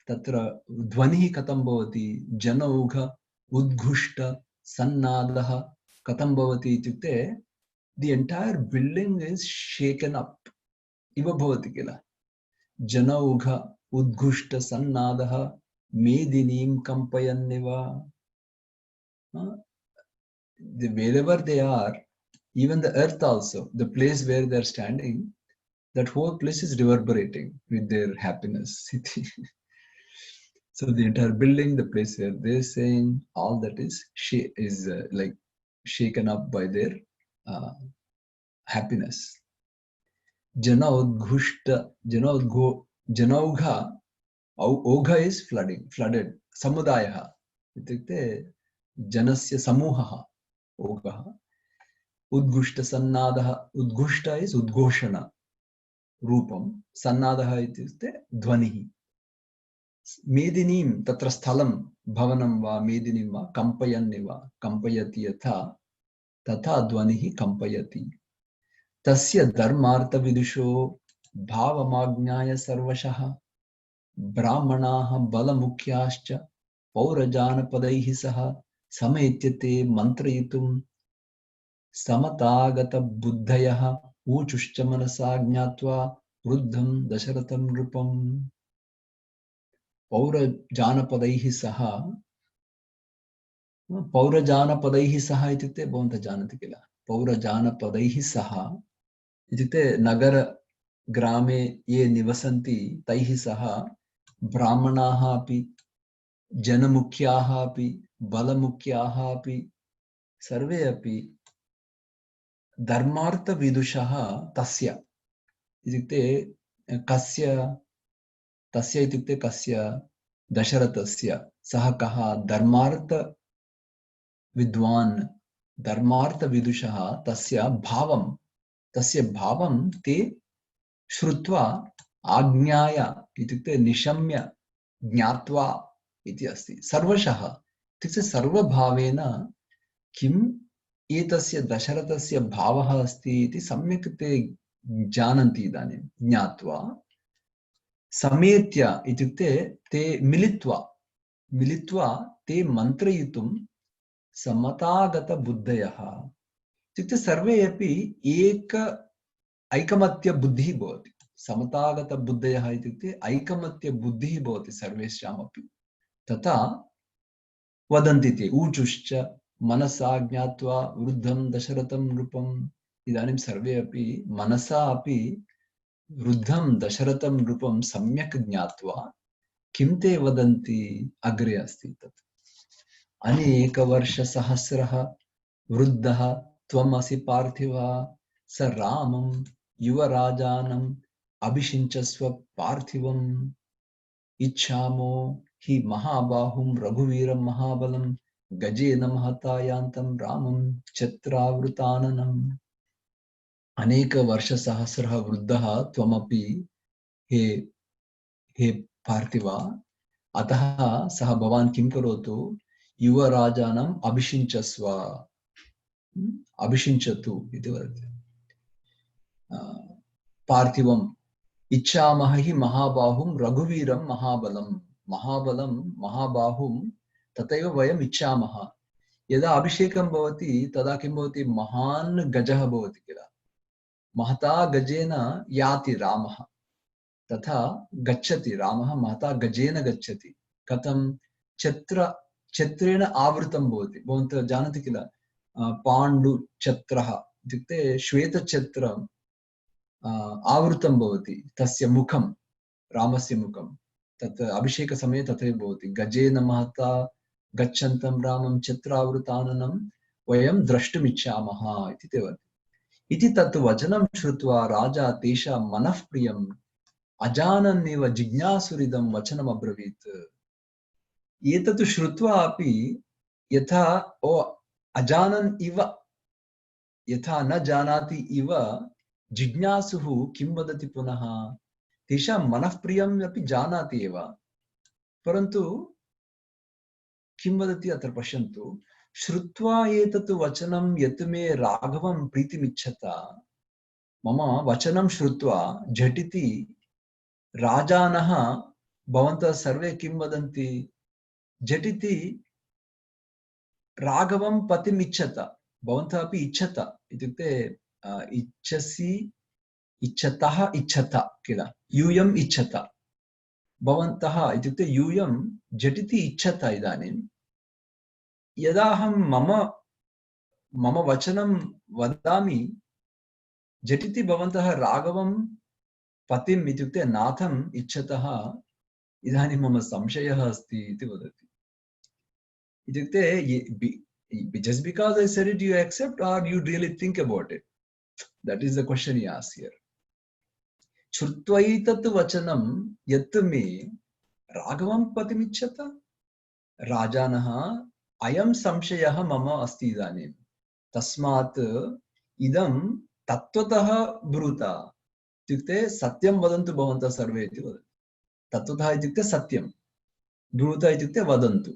Tatra dhvanihi katam bhavati. Janaugha udghushta sannadaha katam bhavati ityukte the entire building is shaken up. Iva bhavati kila. Janaugha udghushta sannadaha medinim kampayanniva. Wherever they are, even the earth also, the place where they're standing, that whole place is reverberating with their happiness. So the entire building, the place where they're saying, all that is like shaken up by their happiness. Janaugha, ogha is flooded. Samudayaha, ityukte janasya samuhaha, ogha. Udgushta sannadaha, udgushta is udghoshana rupam, sannadaha ityukte dhvanihi. Medinim tatra sthalam bhavanam va medinim va kampayanniva kampayati yatha tatha dhvanihi kampayati. Tasya dharmartha vidusho bhavamagnyaya sarvashaha brahmanaha balamukyascha paurajanpadaihi saha sametyate mantrayitum samatagata buddhayaha uchushcha manasa jnatva vruddham dasharatam nrupam. Paurajanpadaihi saha. Paurajanpadaihi saha ityukte bhavantah janati kila. Paurajanpadaihi saha ityukte nagara grame ye nivasanti taihi saha brahmanaha api janamukyaha api balamukyaha api sarve api dharmartha vidushaha tasya ityukte kasya tasya ityukte kasya dasharathasya saha kaha dharmartha vidwan dharmartha vidushaha tasya bhavam te shrutva आज्ञाया इत्युक्ते निशम्य ज्ञात्वा इति अस्ति. सर्वशः इत्युक्ते सर्वभावेन किम् एतस्य दशरथस्य भावः अस्ति इति सम्यक् ते जानन्ति. इदानीं ज्ञात्वा समेत्य इत्युक्ते ते मिलित्वा ते मन्त्रयितुं समतागत बुद्धयः इत्युक्ते सर्वे अपि ऐकमत्य बुद्धिः भवति. समतागत बुद्धयः इत्युक्ते ऐकमत्य बुद्धिः भवति सर्वेषामपि. तथा वदन्ति ते ऊचुश्च मनसा ज्ञात्वा वृद्धं दशरथं नृपम्. इदानीं सर्वे अपि मनसा अपि वृद्धं दशरथं नृपं सम्यक् ज्ञात्वा किं ते वदन्ति अग्रे अस्ति तत्. अनेकवर्षसहस्रः वृद्धः त्वमसि पार्थिवा स रामं युवराजानम् अभिषिञ्चस्व पार्थिवम् इच्छामो हि महाबाहुं रघुवीरं महाबलं गजेन महता यान्तं रामं छत्रावृताननम्. अनेक वर्षसहस्रः वृद्धः त्वमपि हे पार्थिवा, अतः सः भवान् किं करोतु, युवराजानम् अभिषिञ्चस्व, अभिषिञ्चतु इति वदति. पार्थिवम् इच्छामः हि महाबाहुं रघुवीरं महाबलं. महाबाहुं तथैव वयम् इच्छामः. यदा अभिषेकं भवति तदा किं भवति, महान् गजः भवति किल. महता गजेन याति रामः, तथा गच्छति रामः महता गजेन गच्छति. कथं, छत्रेण आवृतं भवति. भवन्तः जानन्ति किल, पाण्डुछत्रः इत्युक्ते श्वेतछत्रं आवृतं भवति. तस्य मुखं, रामस्य मुखं, तत् अभिषेकसमये तथैव भवति. गजेन महता गच्छन्तं रामं छत्रावृताननं वयं द्रष्टुमिच्छामः इति ते वदन्ति. इति तत् वचनं श्रुत्वा राजा तेषां मनः प्रियम् अजानन्नेव जिज्ञासुरिदं वचनम् अब्रवीत्. एतत् श्रुत्वा अपि यथा अजानन् इव, यथा न जानाति इव जिज्ञासुः किं वदति पुनः. तेषां मनः प्रियम् अपि जानाति एव, परन्तु किं वदति अत्र पश्यन्तु श्रुत्वा एतत् वचनं यत् मे राघवं प्रीतिमिच्छता मम वचनं श्रुत्वा झटिति राजानः भवन्तः सर्वे किं वदन्ति झटिति राघवं पतिम् इच्छत भवन्तः अपि इच्छत इत्युक्ते इच्छसि इच्छतः इच्छत किल यूयम् इच्छत भवन्तः इत्युक्ते यूयं झटिति इच्छत इदानीं यदा अहं मम वचनं वदामि झटिति भवन्तः राघवं पतिम् इत्युक्ते नाथम् इच्छतः इदानीं मम संशयः अस्ति इति वदति इत्युक्ते just because I said it you accept or you really think about it that is the question he asks here श्रुत्वैतत् वचनं यत् मे राघवं पतिमिच्छत राजानः अयं संशयः मम अस्ति इदानीं तस्मात् इदं तत्त्वतः ब्रूता इत्युक्ते सत्यं वदन्तु भवन्तः सर्वे इति वदति तत्त्वतः इत्युक्ते सत्यं ब्रूता इत्युक्ते वदन्तु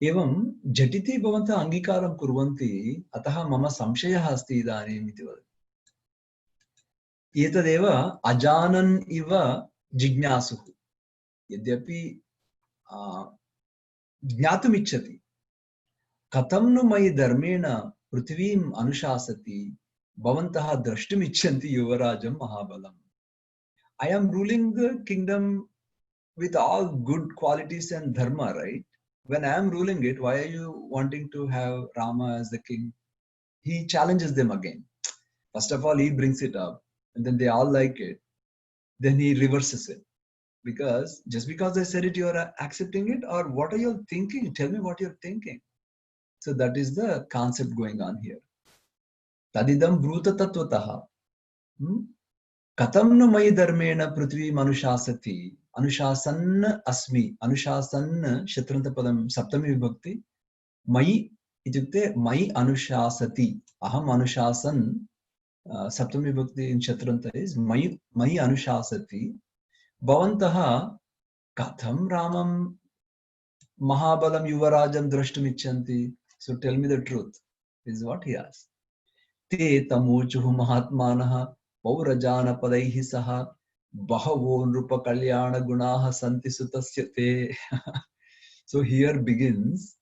एवं झटिति भवन्तः अङ्गीकारं कुर्वन्ति अतः मम संशयः अस्ति इदानीम् इति वदति एतदेव अजानन् इव जिज्ञासुः यद्यपि ज्ञातुमिच्छति कथं नु मयि धर्मेण पृथिवीम् अनुशासति भवन्तः द्रष्टुमिच्छन्ति युवराजं महाबलम् I am ruling the kingdom with all good qualities and dharma, right? When I am ruling it, why are you wanting to have Rama as the king? He challenges them again. First of all, he brings it up, and then they all like it. Then he reverses it. Because just because I said it, you are accepting it, or what are you thinking? Tell me what you're thinking. So that is the concept going on here. Tadidam bhruta tattvataha. कथं नु मयि धर्मेण पृथ्वीम् अनुशासति अनुशासन् अस्मि अनुशासन् शत्रन्तपदं सप्तमी विभक्ति मयि इत्युक्ते मयि अनुशासति अहम् अनुशासन् सप्तमी विभक्ति इन शत्रन्त इस् मयि अनुशासति भवन्तः कथं रामं महाबलं युवराजं द्रष्टुमिच्छन्ति so tell me the truth is what he asked ते तमूचुः महात्मानः पौरजानपदैः सह बहवो नृपकल्याणगुणाः सन्ति सुतस्य ते so here begins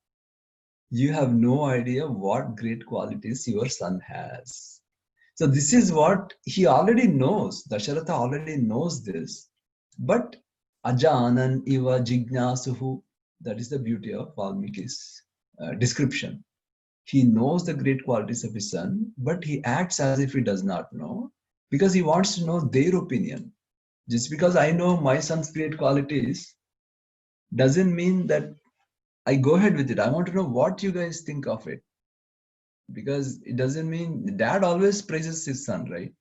you have no idea what great qualities your son has so this is what he already knows Dasharatha already knows this but ajanan iva jignasuhu that is the beauty of Valmiki's description he knows the great qualities of his son but he acts as if he does not know because he wants to know their opinion. Just because I know my son's great qualities doesn't mean that I go ahead with it. I want to know what you guys think of it. Because it doesn't mean dad always praises his son, right?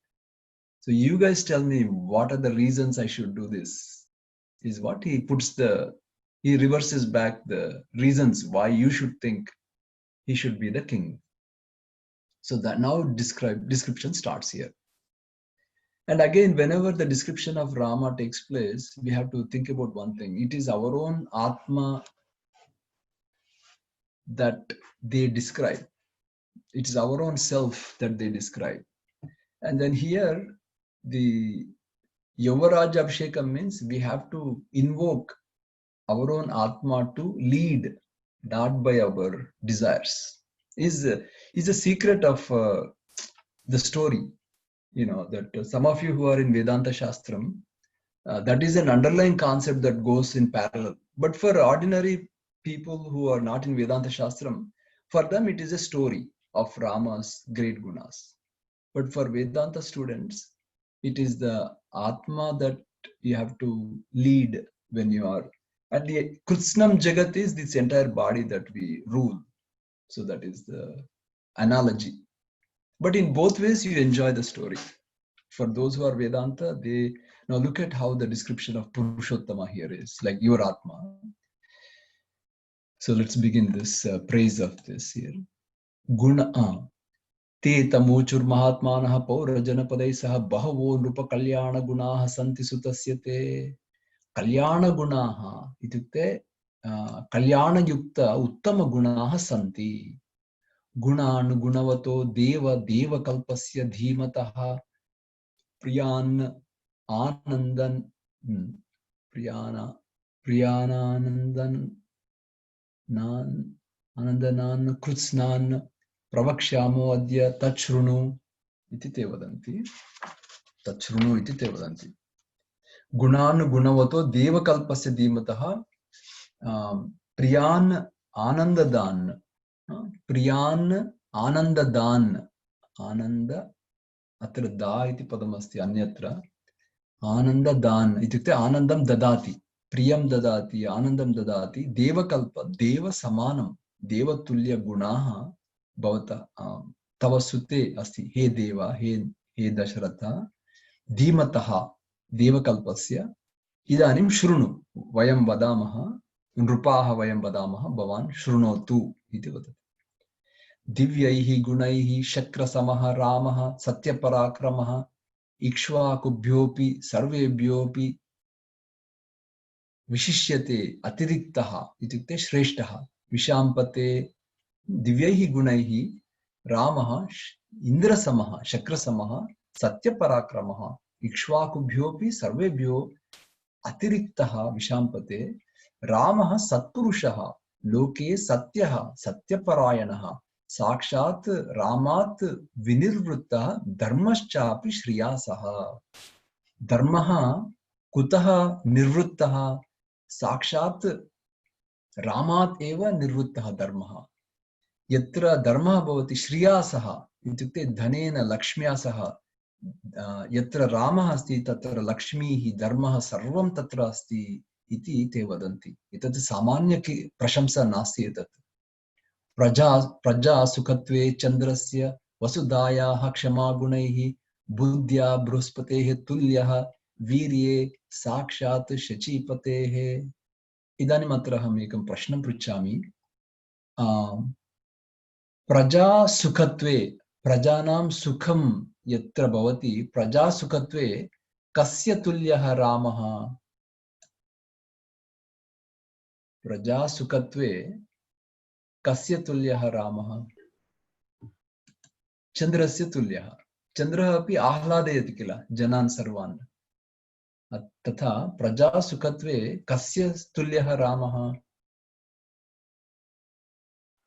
So you guys tell me what are the reasons I should do this. Is what he reverses back the reasons why you should think he should be the king. So that now description starts here. And again, whenever the description of Rama takes place, we have to think about one thing. It is our own Atma that they describe. It is our own self that they describe. And then here, the Yuvaraj Abhishekam means we have to invoke our own Atma to lead, not by our desires. Is a secret of the story. You know, that some of you who are in Vedanta Shastram, that is an underlying concept that goes in parallel. But for ordinary people who are not in Vedanta Shastram, for them it is a story of Rama's great gunas. But for Vedanta students, it is the Atma that you have to lead when you are. And the Kritsnam Jagat is this entire body that we rule. So that is the analogy. But in both ways, you enjoy the story. For those who are Vedanta, they now look at how the description of Purushottama here is, like your Atma. So let's begin this praise of this here. Guna te tamuchur mahatmanah paurajanapadai saha bahavo nrupa kalyana gunaha santi sutasya te kalyana gunaha itukte कल्याणयुक्त उत्तमगुणाः सन्ति। गुणान् गुणवतो देवकल्पस्य धीमतः प्रियान् आनन्दन् आनन्दनान् कृत्स्नान् प्रवक्ष्यामो अद्य तच्छृणु इति ते वदन्ति। तच्छृणु इति ते वदन्ति। गुणान् गुणवतो देवकल्पस्य धीमतः प्रियान् आनन्ददान् प्रियान् आनन्ददान् आनन्द अत्र दा इति पदमस्ति अन्यत्र आनन्ददान् इत्युक्ते आनन्दं ददाति प्रियं ददाति आनन्दं ददाति देवकल्प देवसमानं देवतुल्यगुणाः भवतः तव सुते अस्ति हे देव हे दशरथ धीमतः देवकल्पस्य इदानीं शृणु वयं वदामः नृपाः वयं वदामः भवान् शृणोतु इति वदति। दिव्यैः गुणैः शक्रसमः रामः सत्यपराक्रमः इक्ष्वाकुभ्योऽपि सर्वेभ्योऽपि विशिष्यते अतिरिक्तः इत्युक्ते श्रेष्ठः विशाम्पते। दिव्यैः गुणैः रामः इन्द्रसमः शक्रसमः सत्यपराक्रमः इक्ष्वाकुभ्योऽपि सर्वेभ्यो अतिरिक्तः विशाम्पते। रामः सत्पुरुषः लोके सत्यः सत्यपरायणः साक्षात् रामात् विनिर्वृत्तः धर्मश्चापि श्रियासः। धर्मः कुतः निर्वृत्तः? साक्षात् रामात् एव निर्वृत्तः धर्मः। यत्र धर्मः भवति श्रियासः इत्युक्ते धनेन लक्ष्म्या सह यत्र रामः अस्ति तत्र लक्ष्मीः धर्मः सर्वं तत्र अस्ति इति ते वदन्ति। एतत् सामान्य प्रशंसा नास्ति। एतत् प्रजा सुखत्वे चन्द्रस्य वसुधायाः क्षमागुणैः बुद्ध्या बृहस्पतेः तुल्यः वीर्ये साक्षात् शचीपतेः। इदानीम् अत्र अहम् एकं प्रश्नं पृच्छामि। प्रजा सुखत्वे प्रजानां सुखं यत्र भवति प्रजा सुखत्वे कस्य तुल्यः रामः? प्रजा सुखत्वे कस्य तुल्यः रामः? चन्द्रस्य तुल्यः। चन्द्रः अपि आह्लादयति किल जनान् सर्वान्। तथा प्रजा सुखत्वे कस्य तुल्यः रामः?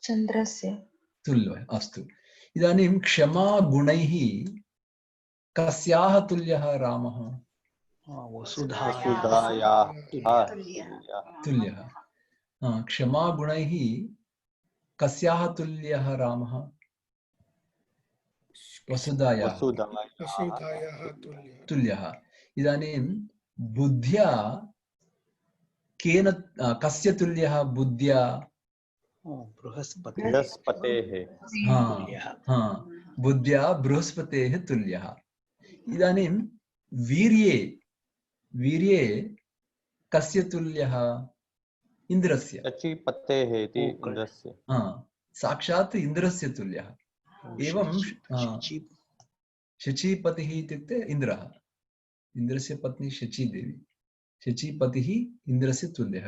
चन्द्रस्य तुल्यः। अस्तु, इदानीं क्षमा गुणैः कस्याः तुल्यः रामः? वसुधायाः तुल्यः। क्षमा गुणैः कस्याः तुल्यः रामः? वसुधायाः तुल्यः। इदानीं बुद्ध्या केन कस्य तुल्यः? बुद्ध्या बृहस्पतेः। बुद्ध्या बृहस्पतेः तुल्यः। इदानीं वीर्ये कस्य तुल्यः? इन्द्रस्य। शचीपतेः इति इन्द्रस्य। साक्षात् इन्द्रस्य तुल्यः। एवं शचीपतिः इत्युक्ते इन्द्रः। इन्द्रस्य पत्नी शचीदेवी। शचीपतिः इन्द्रस्य तुल्यः।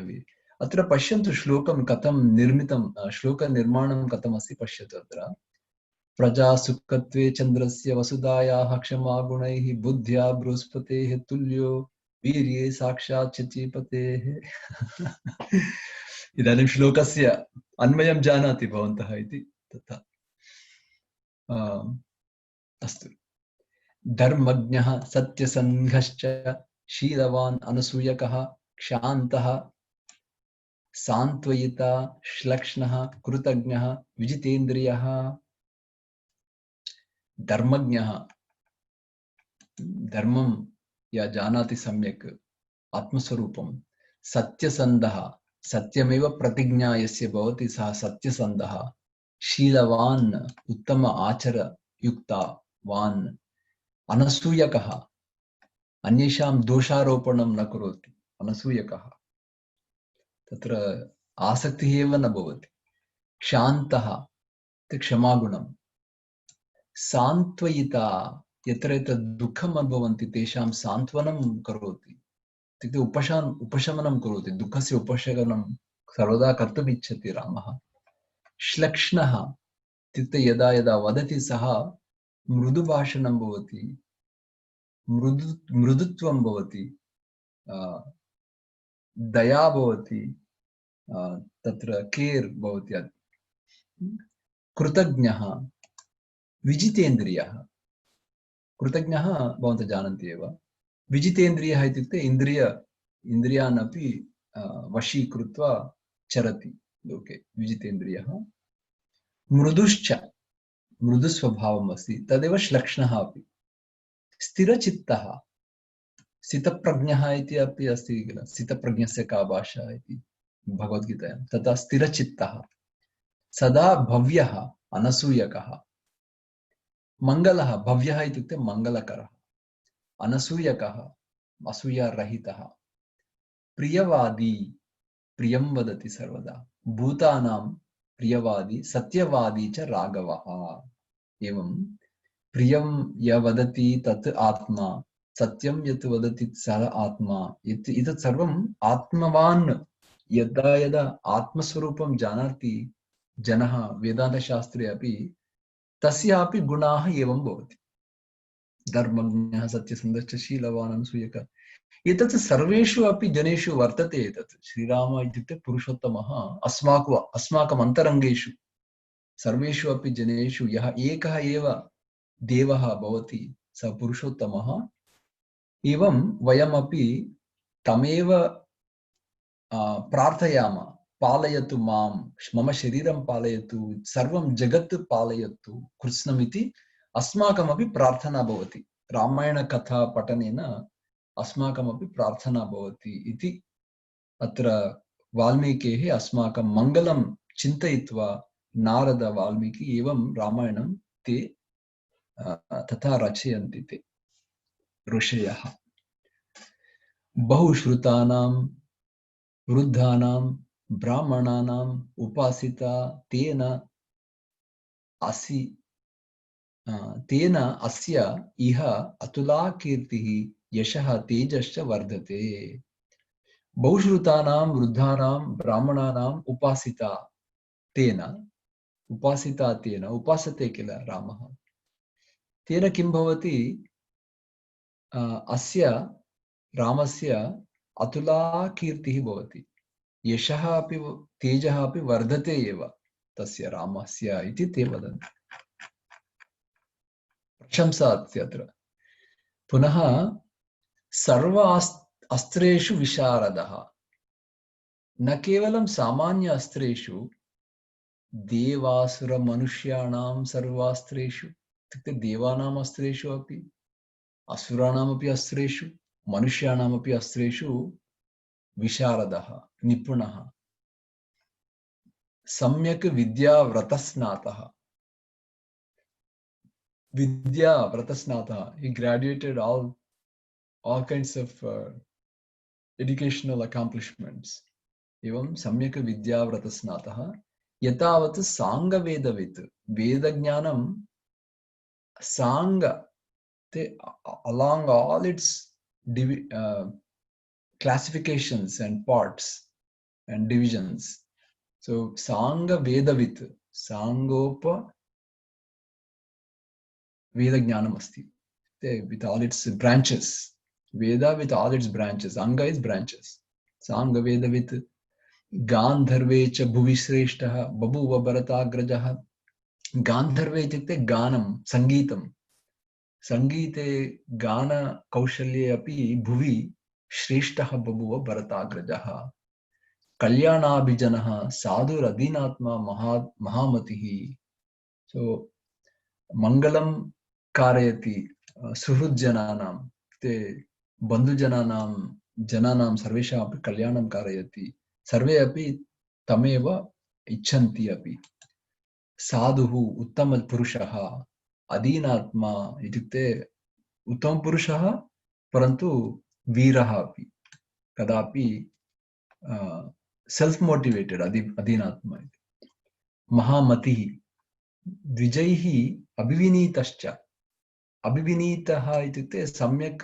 अत्र पश्यन्तु श्लोकं कथं निर्मितं, श्लोकनिर्माणं कथमस्ति पश्यतु। अत्र प्रजा सुखत्वे चन्द्रस्य वसुधायाः क्षमागुणैः बुद्ध्या बृहस्पतेः तुल्यो वीर्ये साक्षात् शचीपतेः। इदानीं श्लोकस्य अन्वयं जानाति भवन्तः इति तथा। अस्तु। धर्मज्ञः सत्यसन्धश्च शीलवान् अनसूयकः क्षान्तः सान्त्वयिता श्लक्ष्णः कृतज्ञः विजितेन्द्रियः। धर्मज्ञः धर्मं या जानाति सम्यक् आत्मस्वरूपं। सत्यसन्धः सत्यमेव प्रतिज्ञा यस्य भवति सः सत्यसन्धः। शीलवान् उत्तम आचरयुक्तवान्। अनसूयकः अन्येषां दोषारोपणं न करोति। अनसूयकः तत्र आसक्तिः एव न भवति। क्षान्तः क्षमागुणं। सान्त्वयिता यत्र यत्र दुःखम् अनुभवन्ति तेषां सान्त्वनं करोति इत्युक्ते उपशमनं करोति, दुःखस्य उपशमनं सर्वदा कर्तुम् इच्छति रामः। श्लक्ष्णः इत्युक्ते यदा यदा वदति सः मृदुभाषणं भवति, मृदुत्वं भवति, दया भवति, तत्र केर् भवति। कृतज्ञः, विजितेन्द्रियः। कृतज्ञः भवन्तः जानन्ति एव। विजितेन्द्रियः इत्युक्ते इन्द्रियान् अपि वशीकृत्वा चरति लोके, विजितेन्द्रियः। मृदुश्च, मृदुस्वभावम् अस्ति, तदेव श्लक्ष्णः अपि। स्थिरचित्तः, स्थितप्रज्ञः इति अपि अस्ति किल, स्थितप्रज्ञस्य का भाषा इति भगवद्गीतायां, तथा स्थिरचित्तः। सदा भव्यः, अनसूयकः। मङ्गलः, भव्यः इत्युक्ते मङ्गलकरः, अनसूयकः, असूयारहितः। प्रियवादी, प्रियं वदति सर्वदा। भूतानां प्रियवादी, सत्यवादी च राघवः। एवं प्रियं य वदति तत् आत्मा, सत्यं यत् वदति सः आत्मा। एतत् सर्वम् आत्मवान् यदा यदा आत्मस्वरूपं जानाति जनः वेदान्तशास्त्रे अपि, तस्यापि गुणाः एवं भवति। धर्मज्ञः, सत्यसन्धश्च, शीलवान्, अनसूयकः। एतत् सर्वेषु अपि जनेषु वर्तते। एतत् श्रीराम इत्युक्ते पुरुषोत्तमः अस्माकम् अन्तरङ्गेषु सर्वेषु अपि जनेषु यः एकः एव देवः भवति, सः पुरुषोत्तमः। एवं वयमपि तमेव प्रार्थयामः, पालयतु मां, मम शरीरं पालयतु, सर्वं जगत् पालयतु कृष्णमिति अस्माकमपि प्रार्थना भवति। रामायणकथा पठनेन अस्माकमपि प्रार्थना भवति इति अत्र वाल्मीकेः अस्माकं मङ्गलं चिन्तयित्वा नारद वाल्मीकि एवं रामायणं ते तथा रचयन्ति ते ऋषयः। बहुश्रुतानां वृद्धानां ब्राह्मणानाम् उपासिता तेन अस्य इह अतुला कीर्तिः यशः तेजश्च वर्धते। बहुश्रुतानां वृद्धानां ब्राह्मणानाम् उपासिता तेन उपासते किल रामः। तेन किं भवति, अस्य रामस्य अतुला कीर्तिः भवति, यशः अपि तेजः अपि वर्धते एव तस्य रामस्य इति ते वदन्ति। प्रशंसा अस्ति अत्र। पुनः सर्व अस्त्रेषु विशारदः, न केवलं सामान्य अस्त्रेषु, देवासुरमनुष्याणां सर्वास्त्रेषु इत्युक्ते देवानाम् अस्त्रेषु अपि, असुराणामपि अस्त्रेषु, मनुष्याणामपि अस्त्रेषु विशारदः, निपुणः। सम्यक् विद्याव्रतस्नातः, he graduated all kinds of educational accomplishments. एवं सम्यक् विद्याव्रतस्नातः। यतावत् साङ्गवेदवित्, वेदज्ञानं साङ्ग, along all its classifications and parts and divisions. So Sangha Vedavit, Sangopa Veda Jnanam asti, with all its branches. Veda with all its branches. Anga is branches. Sangha Vedavit Gandharvecha Bhuvi Sreshtaha Babuva Bharatagrajaha. Gandharve ityukte Ganam, Sangeetam. Sangeete Gana Kaushalye api Bhuvi Shreshtaha Babuva Bharatagrajaha. Kalyanabhijanaha Sadhur Adinatma Mahamatihi. So Mangalam Karayati Suhrudjananam te Bandhujananam Jananam Sarvesham api Kalyanam Karayati. Sarve api Tameva Ichanti api. Sadhuhu Uttama Purushaha Adinatma ityukte Uttam Purushaha Parantu Veeraha api. Kadapi self-motivated, adinatma. Mahamatihi Dvijaihi Abhivinītascha. Abhivinītaha ityukte samyak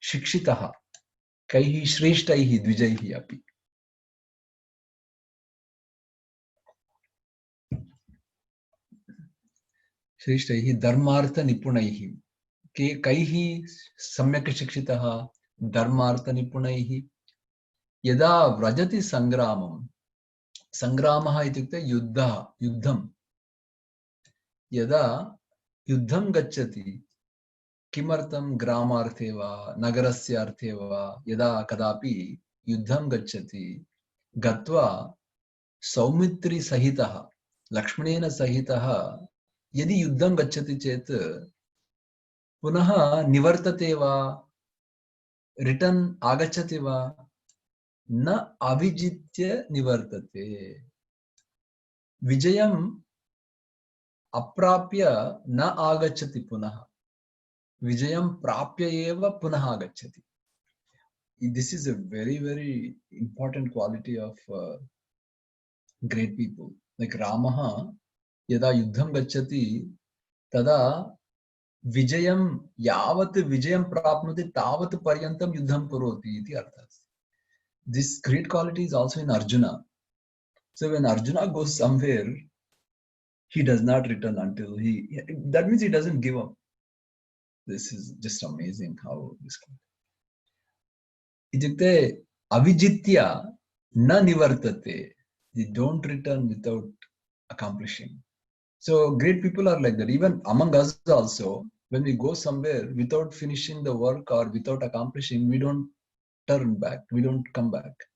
shikshitaha. Kaihi shrestaihi dvijaihi api. श्रेष्ठैः धर्मार्थनिपुणैः कैः सम्यक् शिक्षितः धर्मार्थनिपुणैः यदा व्रजति सङ्ग्रामं सङ्ग्रामः इत्युक्ते युद्धं यदा युद्धं गच्छति किमर्थं ग्रामार्थे वा नगरस्य अर्थे वा यदा कदापि युद्धं गच्छति गत्वा सौमित्रिसहितः लक्ष्मणेन सहितः यदि युद्धं गच्छति चेत् पुनः निवर्तते वा रिटर्न् आगच्छति वा न अविजित्य निवर्तते विजयम् अप्राप्य न आगच्छति पुनः विजयं प्राप्य एव पुनः आगच्छति this is a very very important quality of great people like Ramah यदा युद्धं गच्छति तदा विजयं यावत् विजयं प्राप्नोति तावत् पर्यन्तं युद्धं करोति इति अर्थः this great quality is also in Arjuna so when Arjuna goes somewhere he does not return until that means he doesn't give up this is just amazing how this इत्युक्ते अविजित्य न निवर्तते they don't return without accomplishing so great people are like that even among us also when we go somewhere without finishing the work or without accomplishing we don't turn back we don't come back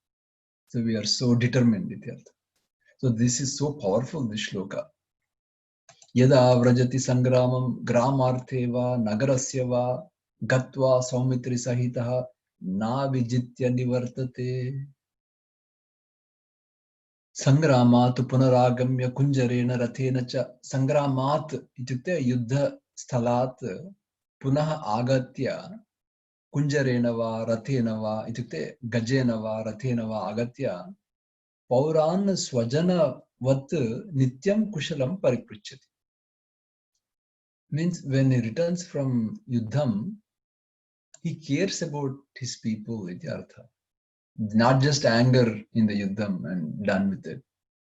so we are so determined so this is so powerful this shloka यदा व्रजति संग्रामं ग्रामार्थे वा नगरस्य वा गत्वा सौमित्रिसहितः नाविजित्य निवर्तते संग्रामात् पुनरागम्य कुञ्जरेण रथेन च संग्रामात् इत्युक्ते युद्धस्थलात् पुनः आगत्य कुञ्जरेण वा रथेन वा इत्युक्ते गजेन वा रथेन वा आगत्य पौरान् स्वजनवत् नित्यं कुशलं परिपृच्छति means when he returns from yuddham he cares about his people ityartha not just anger in the yuddham and done with it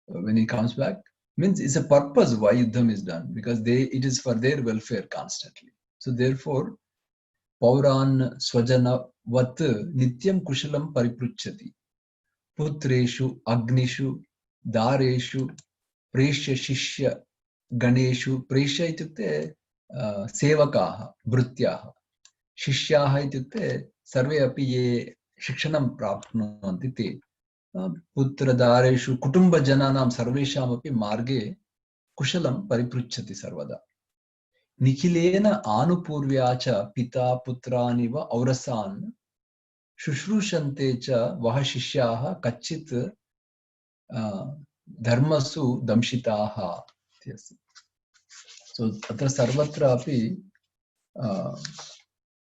when he comes back means it's a purpose why yuddham is done because it is for their welfare constantly so therefore pauran swajana vat nityam kushalam paripruchchati putreshu agnishu dareshu preshya shishya ganeshu preshya ityukte सेवकाः भृत्याः शिष्याः इत्युक्ते सर्वे अपि ये शिक्षणं प्राप्नुवन्ति ते पुत्रदारेषु कुटुम्बजनानां सर्वेषामपि मार्गे कुशलं परिपृच्छति सर्वदा निखिलेन आनुपूर्व्या च पिता पुत्रानिव औरसान् शुश्रूषन्ते च वः शिष्याः कच्चित् धर्मसु दंशिताः so अत्र सर्वत्र अपि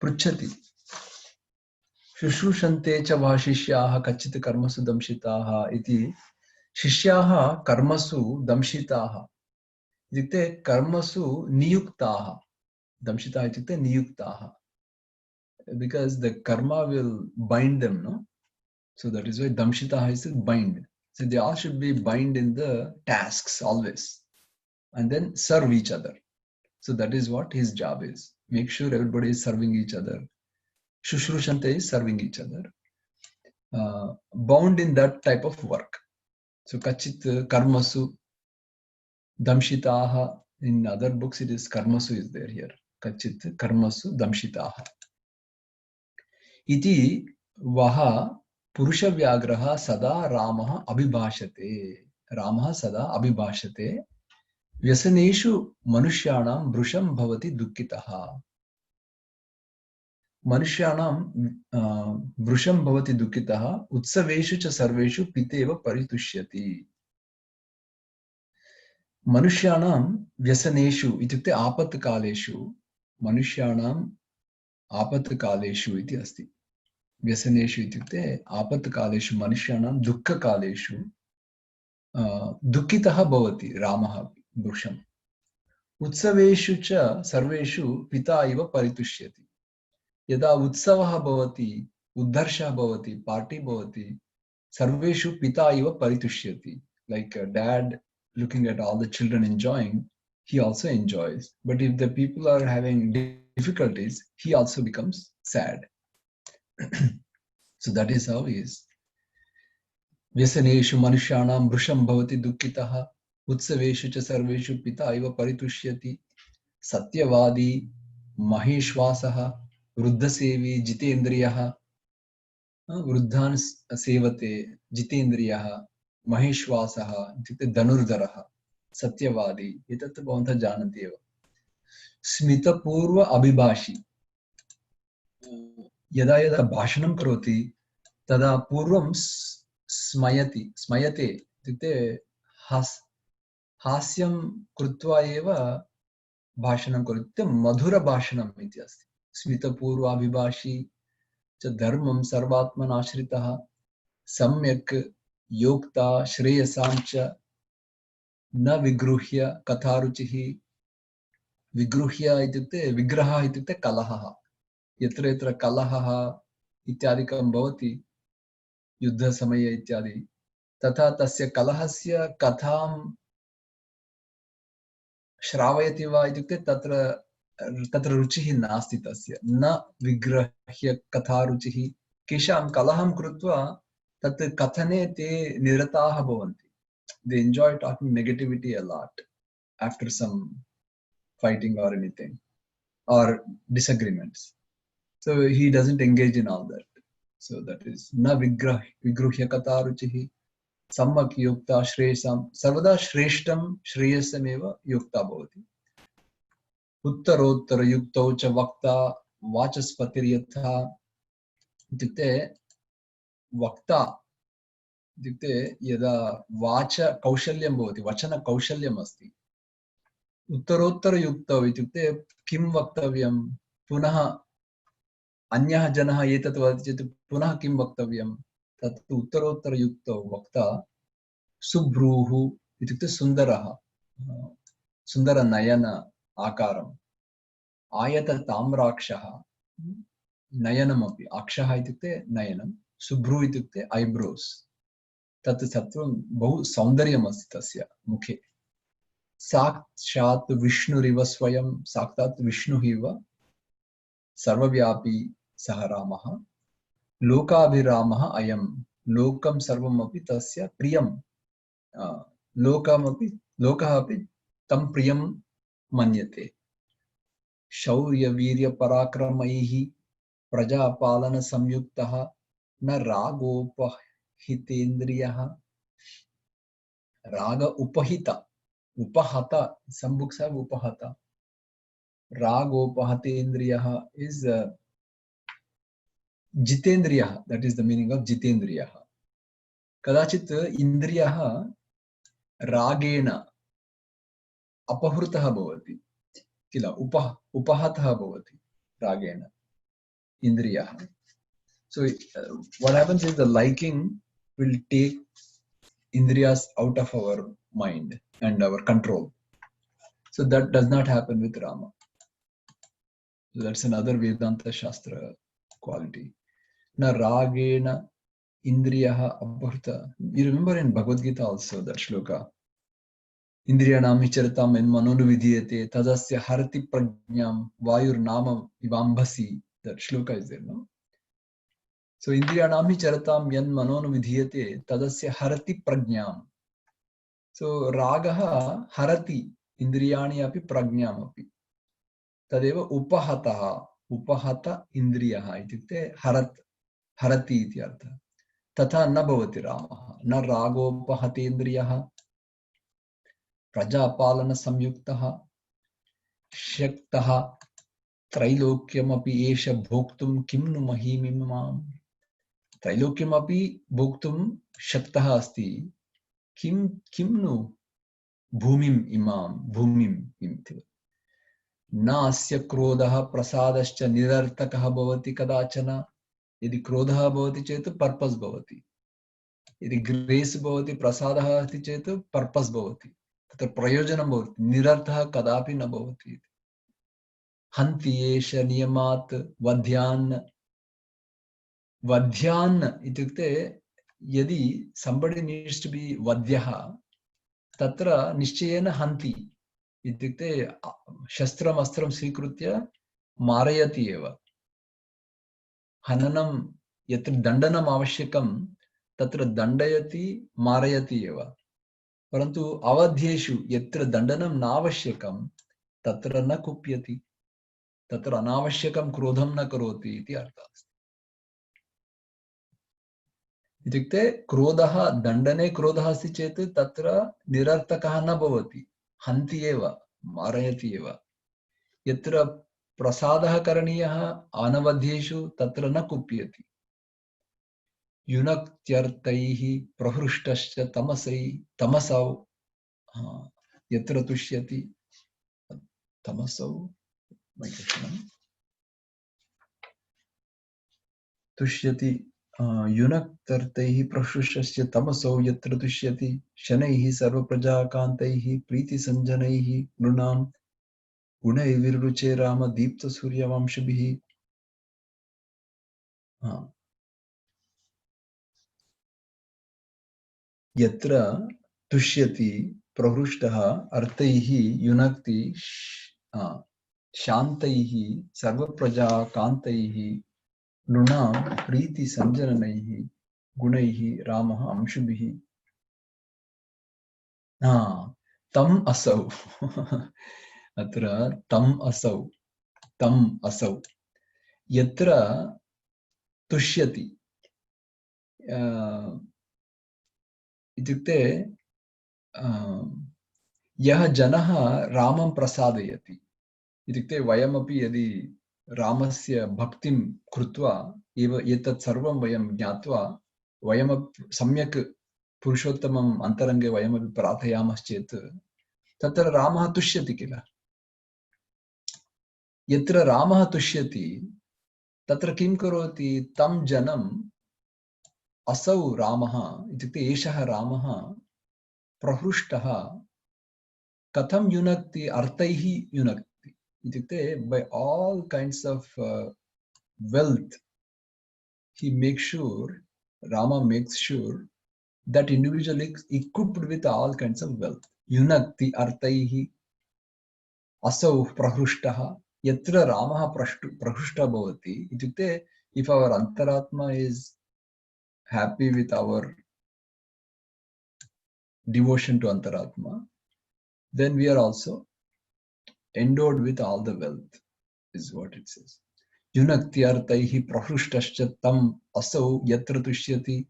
पृच्छति शुश्रूषन्ते च वः शिष्याः कच्चित् कर्मसु दंशिताः इति शिष्याः कर्मसु दंशिताः इत्युक्ते कर्मसु नियुक्ताः दंशिताः इत्युक्ते नियुक्ताः because the karma will bind them no so that is why damshitaah is bind so they all should be bind in the tasks always and then serve each other. So that is what his job is. Make sure everybody is serving each other. Shushrusante is serving each other. Bound in that type of work. So kachit karmasu damshitaha. In other books it is karmasu is there here. Kachit karmasu damshitaha. Iti vaha purusha vyagraha sada ramaha abhibhashate. Ramaha sada abhibhashate. व्यसनेषु मनुष्याणां वृषं भवति दुःखितः मनुष्याणां वृषं भवति दुःखितः उत्सवेषु च सर्वेषु पितेव परितुष्यति मनुष्याणां व्यसनेषु इत्युक्ते आपत्कालेषु मनुष्याणाम् आपत्कालेषु इति अस्ति व्यसनेषु इत्युक्ते आपत्कालेषु मनुष्याणां दुःखकालेषु दुःखितः भवति रामः वृषम् उत्सवेषु च सर्वेषु पिता इव परितुष्यति यदा उत्सवः भवति उद्धर्षः भवति पार्टी भवति सर्वेषु पिता इव परितुष्यति like a dad looking at all the children enjoying he also enjoys. But if the people are having difficulties, he also becomes sad. So that is how he is. व्यसनेषु मनुष्याणां वृषं भवति दुःखितः उत्सवेषु च सर्वेषु पिता इव परितुष्यति सत्यवादी महेश्वासः वृद्धसेवी जितेन्द्रियः वृद्धान् सेवते जितेन्द्रियः महेश्वासः इत्युक्ते धनुर्धरः सत्यवादी एतत् भवन्तः जानन्ति एव स्मितपूर्व अभिभाषी यदा यदा भाषणं करोति तदा पूर्वं स्मयते इत्युक्ते हास्यं कृत्वा एव भाषणं करोति मधुरभाषणम् इति अस्ति स्मितपूर्वाभिभाषी च धर्मं सर्वात्मनाश्रितः सम्यक् योक्ता श्रेयसां च न विगृह्य कथारुचिः विगृह्य इत्युक्ते विग्रहः इत्युक्ते कलहः यत्र यत्र कलहः इत्यादिकं भवति युद्धसमये इत्यादि तथा तस्य कलहस्य कथां श्रावयति वा इत्युक्ते तत्र रुचिः नास्ति तस्य न विग्रह्य कथारुचिः केषां कलहं कृत्वा तत् कथने ते निरताः भवन्ति they enjoy talking negativity a lot after some fighting or anything or disagreements so he doesn't engage in all that so that is na vigruhya kataruchihi सम्यक् युक्ता श्रेयसां सर्वदा श्रेष्ठं श्रेयसमेव युक्ता भवति उत्तरोत्तर युक्तौ च वक्ता वाचस्पतिर्यथा इत्युक्ते वक्ता इत्युक्ते यदा वाच कौशल्यं भवति वचन कौशल्यम् अस्ति उत्तरोत्तर युक्तौ इत्युक्ते किं वक्तव्यं पुनः अन्यः जनः एतत् वदति चेत् पुनः किं वक्तव्यं तत् उत्तरोत्तर युक्तौ वक्ता सुभ्रूः इत्युक्ते सुन्दरः सुन्दरनयन आकारम् आयतताम्राक्षः नयनमपि अक्षः इत्युक्ते नयनं सुभ्रू इत्युक्ते ऐब्रोस् तत् सत्वं बहु सौन्दर्यमस्ति तस्य मुखे साक्षात् विष्णुरिव स्वयं साक्षात् विष्णुः इव सर्वव्यापी सः रामः लोकाभिरामः अयं लोकं सर्वमपि तस्य प्रियं लोकः अपि तं प्रियं मन्यते शौर्यवीर्यपराक्रमैः प्रजापालनसंयुक्तः न रागोपहितेन्द्रियः राग उपहित उपहत some books have upahata ragopahatendriyah is jitendriyah that is the meaning of jitendriyah kadachit indriyah ragena अपहृतः भवति किल उपहतः भवति ragena indriyah so what happens is the liking will take indriyas out of our mind and our control so that does not happen with Rama so that's another Vedanta Shastra quality na ragena indriyah apahruta you remember in Bhagavad Gita also that shloka indriyanam vicharatam en manonu vidhiyate tadasya harati prajnam vayur nama ivambhasi that shloka is there no so indriyanam vicharatam yan manonu vidhiyate tadasya harati prajnam so ragah harati indriyani api prajnam api tadeva upahata indriyah ityukte harati iti artha तथा न भवति रामः न रागोपहतेन्द्रियः प्रजापालनसंयुक्तः शक्तः त्रैलोक्यमपि एष भोक्तुं किं नु महीमिमाम् त्रैलोक्यमपि भोक्तुं शक्तः अस्ति किं नु भूमिम् इति न अस्य क्रोधः प्रसादश्च निरर्थकः भवति कदाचन यदि क्रोधः भवति चेत् पर्पस् भवति यदि ग्रेस् भवति प्रसादः अस्ति चेत् पर्पस् भवति तत्र प्रयोजनं भवति निरर्थः कदापि न भवति हन्ति एष नियमात् वध्यान् इत्युक्ते यदि somebody needs to be वध्यः तत्र निश्चयेन हन्ति इत्युक्ते शस्त्रमस्त्रं स्वीकृत्य मारयति एव। हननं यत्र दण्डनम् आवश्यकं तत्र दण्डयति मारयति एव। परन्तु अवध्येषु यत्र दण्डनं नावश्यकं तत्र न कुप्यति, तत्र अनावश्यकं क्रोधं न करोति इति अर्थः अस्ति। इत्युक्ते क्रोधः, दण्डने क्रोधः अस्ति चेत् तत्र निरर्थकः न भवति, हन्ति एव, मारयति एव। यत्र प्रसादः करणीयः अनवध्येषु तत्र न कुप्यति। युनक्त्यर्थैः प्रहृष्टश्च तमसौ यत्र तुष्यति तमसौ तुष्यति युनक्त्यर्थैः प्रहृष्टश्च तमसौ यत्र तुष्यति शनैः सर्वप्रजाकान्तैः प्रीतिसञ्जनैः नृणां गुणैर्विरुचे राम दीप्तसूर्यवंशभिः। यत्र तुष्यति प्रहृष्टः अर्थैः युनक्ति शान्तैः सर्वप्रजाकान्तैः नृणां प्रीतिसञ्जननैः गुणैः रामः अंशुभिः। तम् असौ अत्र तम् असौ यत्र तुष्यति इत्युक्ते यः जनः रामं प्रसादयति, इत्युक्ते वयमपि यदि रामस्य भक्तिं कृत्वा एव एतत् सर्वं वयं ज्ञात्वा वयमपि सम्यक् पुरुषोत्तमम् अन्तरङ्गे वयमपि प्रार्थयामश्चेत् तत्र रामः तुष्यति किल। यत्र रामः तुष्यति तत्र किं करोति, तं जनम् असौ रामः इत्युक्ते एषः रामः प्रहृष्टः कथं युनक्ति, अर्थैः युनक्ति इत्युक्ते by all kinds of wealth he makes sure, Rama makes sure that individual is equipped with all kinds of wealth. Yunakti arthaihi asau prahrushtaha yatra Ramah prahrushta bhavati ityukte if our antaratma is happy with our devotion to antaratma, then we are also endowed with all the wealth, is what it says. Yunakti arthaihi prahrushtascha tam asau yatra tushyati.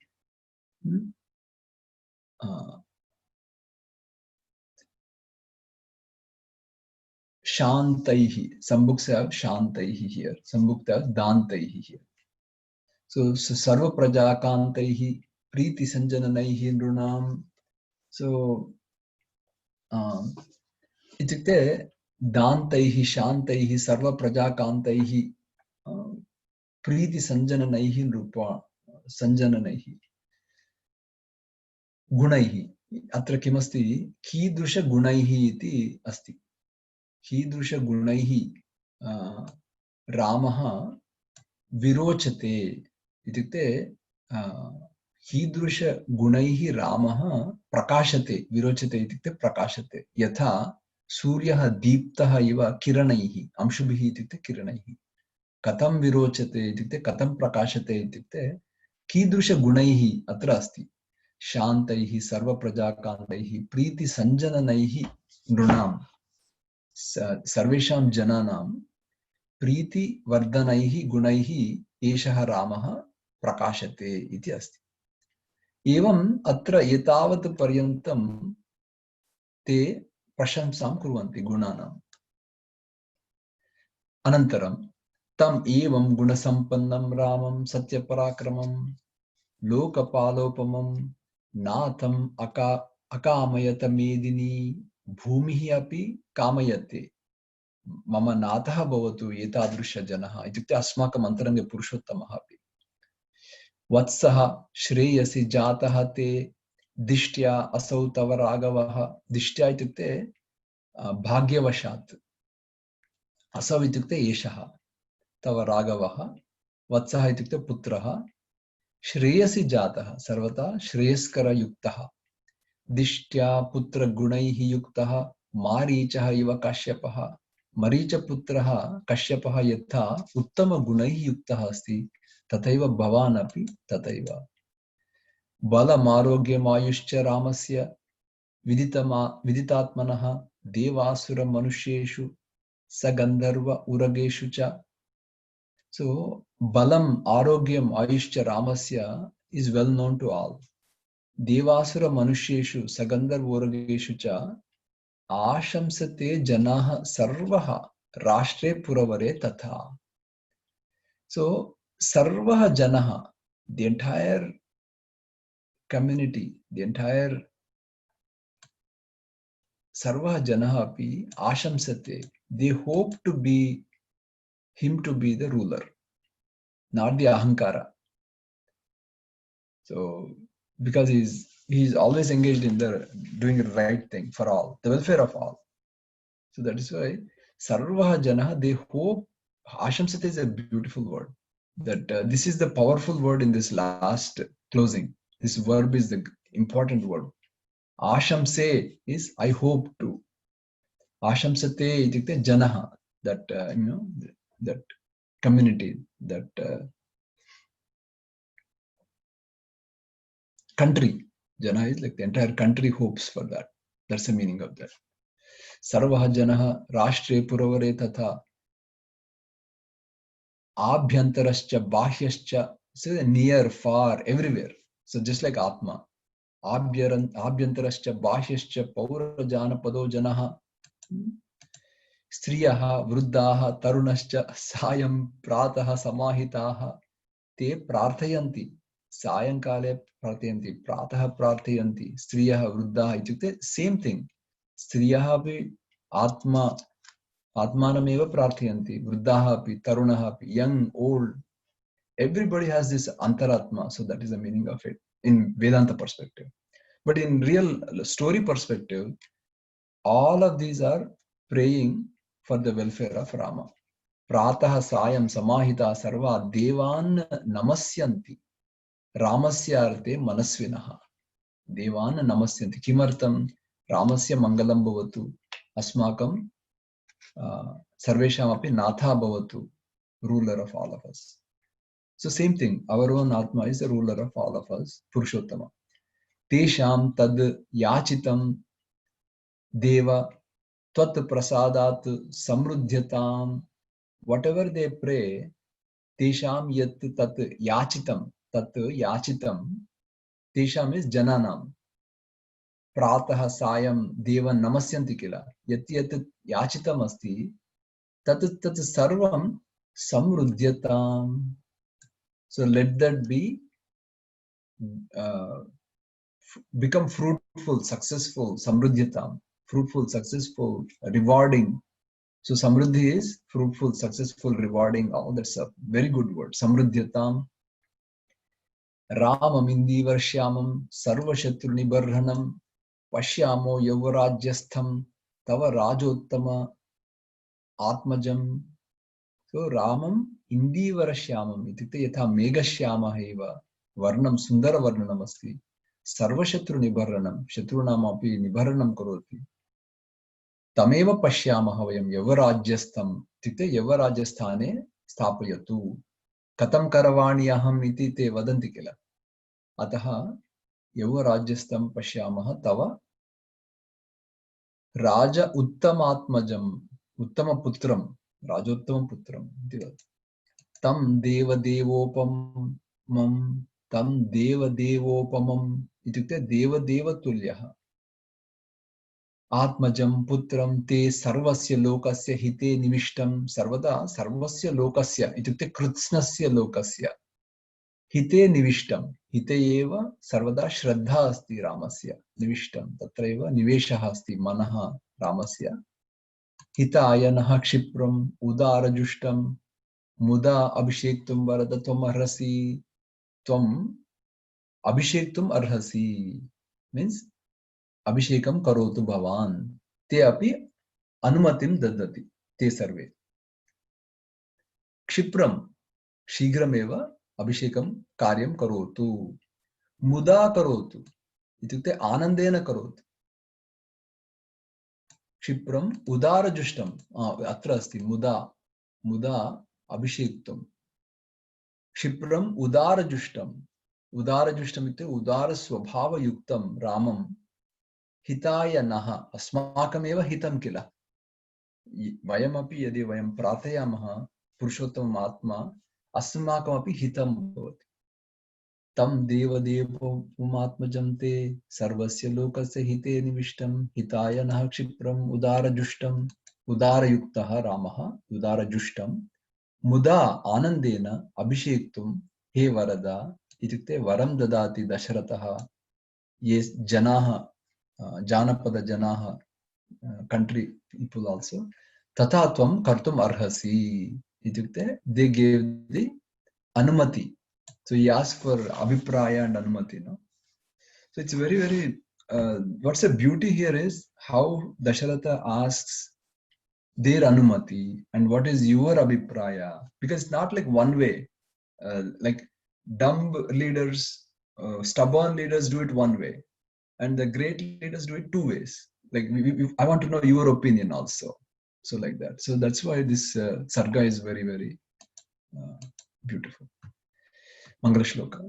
Shantaihi, some books have Shantaihi here, some books have Dantaihi here. So Sarva Prajakantaihi, Priti Sanjananaihi Nrunam. So itukte Dantaihi, Shantaihi, Sarva Prajakantaihi, Priti Sanjananaihi Nrupa, Sanjananaihi, Gunaihi. Atra kimasti Kidrusha Gunaihi iti asti. कीदृश गुणैः रामः विरोचते इत्युक्ते कीदृश गुणैः रामः प्रकाशते, विरोचते इत्युक्ते प्रकाशते, यथा सूर्यः दीप्तः इव किरणैः, अंशुभिः इत्युक्ते किरणैः। कथं विरोचते इत्युक्ते कथं प्रकाशते इत्युक्ते कीदृश गुणैः अत्र अस्ति। शान्तैः सर्वप्रजाकान्तैः प्रीतिसञ्जननैः नृणां, सर्वेषां जनानां प्रीतिवर्धनैः गुणैः एषः रामः प्रकाशते इति अस्ति। एवम् अत्र एतावत् पर्यन्तं ते प्रशंसां कुर्वन्ति गुणानाम्। अनन्तरं तम् एवं गुणसम्पन्नं रामं सत्यपराक्रमं लोकपालोपमं नाथम् अकामयत मेदिनी भूमिः अपि कामयते मम नाथः भवतु एतादृशजनः इत्युक्ते अस्माकम् अन्तरङ्गे पुरुषोत्तमः अपि। वत्सः श्रेयसि जातः ते दिष्ट्या असौ तव राघवः। दिष्ट्या इत्युक्ते भाग्यवशात्, असौ इत्युक्ते एषः तव राघवः, वत्सः इत्युक्ते पुत्रः, श्रेयसि जातः सर्वथा श्रेयस्करयुक्तः, दिष्ट्या पुत्रगुणैः युक्तः मारीचः इव कश्यपः मरीचपुत्रः कश्यपः यथा उत्तमगुणैः युक्तः अस्ति तथैव भवान् अपि तथैव बलमारोग्यमायुश्च रामस्य विदितात्मनः देवासुरमनुष्येषु स गन्धर्व उरगेषु च. So balam arogyam ayushcha ramasya is well known to all. Devasura manusheshu sagandharva urugeshu cha आशंसते जनाः सर्वः राष्ट्रे पुरवरे तथा. So सर्वः जनः, the entire community, the entire सर्वः जनः अपि आशंसते, they hope to be him to be the ruler, not the ahankara. So because he's always engaged in the doing the right thing for all, the welfare of all. So that is why sarvah janah, they hope. Ashamsate is a beautiful word. That this is the powerful word in this last closing. This verb is the important word. Ashamse is I hope to. Ashamsate itukte janah, that that community, that country. Jana is like the entire country hopes for that. That's the meaning of that. Sarvah janah rashtre puravare tatha abhyantarascha bahyascha. So near, far, everywhere. So just like Atma. Abhyantarascha bahyascha paurajana pado janaha. Striyaha vruddhaha tarunascha sayam prataha samahitaha te prarthayanti. Sayankale prarthayanti, prataha prarthayanti, striyaha vruddhaha itukte same thing. Striyaha api atmanameva prarthayanti, vruddhaha api, tarunaha api, young, old. Everybody has this antaratma, so that is the meaning of it in Vedanta perspective. But in real story perspective, all of these are praying for the welfare of Rama. Prataha sayam samahita sarva devan namasyanti. Ramasya arte manasvinaha. Devan namasyanti. Kimartam Ramasya mangalam bhavatu. Asmakam sarvesham api natha bhavatu. Ruler of all of us. So same thing. Our own Atma is the ruler of all of us. Purushottama. Tesham tad yachitam deva tvat prasadat samruddhyatam. Whatever they pray, tesham yat tat yachitam. Tat yachitam. Tesham is jananam. Prataha sayam devan namasyanti kila. Yat yat yachitam asti. Tat sarvam samruddhyatam. So let that be become fruitful, successful, samruddhyatam. Fruitful, successful, rewarding. So samruddhi is fruitful, successful, rewarding, all that's a very good word. Samruddhyatam. Ramam indivarshyamam sarvashatru nibarhanam pashyamo yavarajyastham tava rajottama atmajam. So Ramam indivarshyamam itukte yatha meghashyamah eva varnam sundara varnanam asti sarvashatru nibarhanam shatrunam api nibarhanam karoti. Tameva pashyamah vayam yavarajyastham itukte yavarajyasthane स्थापयतु. कथं करवाणि अहम् इति ते वदन्ति किल. अतः यौवराज्यस्थं पश्यामः तव राज उत्तमात्मजम्, उत्तमपुत्रं, राजोत्तमपुत्रम् इति वदति. तं देवदेवोपमम् इत्युक्ते देवदेवतुल्यः. आत्मजं पुत्रं ते सर्वस्य लोकस्य हिते निविष्टं. सर्वदा सर्वस्य लोकस्य इत्युक्ते कृत्स्नस्य लोकस्य हिते निविष्टं. हिते एव सर्वदा श्रद्धा अस्ति रामस्य. निविष्टं तत्रैव निवेशः अस्ति मनः रामस्य. हितायनः क्षिप्रम् उदारजुष्टं मुदा अभिषेक्तुं वरद त्वम् अर्हसि. त्वम् अभिषेक्तुम् अर्हसि मीन्स अभिषेकं करोतु भवान्. ते अपि अनुमतिं ददति. ते सर्वे क्षिप्रं शीघ्रमेव अभिषेकं कार्यं करोतु. मुदा करोतु इत्युक्ते आनन्देन करोतु. क्षिप्रम् उदारजुष्टम् अत्र अस्ति मुदा मुदा अभिषेक्तुम् क्षिप्रम् उदारजुष्टम् उदारजुष्टम् इत्युक्ते उदारस्वभावयुक्तं रामं हिताय नः अस्माकमेव हितं किल वयमपि यदि वयं प्रार्थयामः पुरुषोत्तमम् आत्मा अस्माकमपि हितं भवति तं देवदेवोमात्मजं ते सर्वस्य लोकस्य हिते निविष्टं हिताय नः क्षिप्रम् उदारजुष्टम् उदारयुक्तः रामः उदारजुष्टं मुदा आनन्देन अभिषेक्तुं हे वरदा इत्युक्ते वरं ददाति दशरथः ये जनाः जानपदजनाः country people also तथा त्वं कर्तुम् अर्हसि इत्युक्ते they gave the anumati so he asked for abhipraya and anumati no so it's very what's the beauty here is how Dasharatha asks their anumati and what is your abhipraya because it's not like one way like dumb leaders stubborn leaders do it one way and the great leaders do it two ways like I want to know your opinion also so like that so that's why this sarga is very beautiful mangala shloka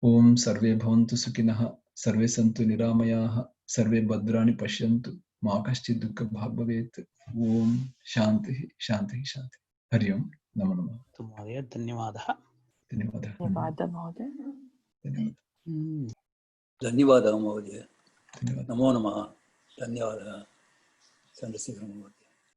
om sarve bhavantu sukhinah sarve santu niramayah sarve bhadrani pashyantu ma kaschid dukkha bhag bhavet om shanti shanti shanti hari om namo namah महोदय धन्यवादः धन्यवादः धन्यवादः महोदय धन्यवादः महोदय धन्यवादः नमो नमः धन्यवादः चन्द्रशेखर महोदय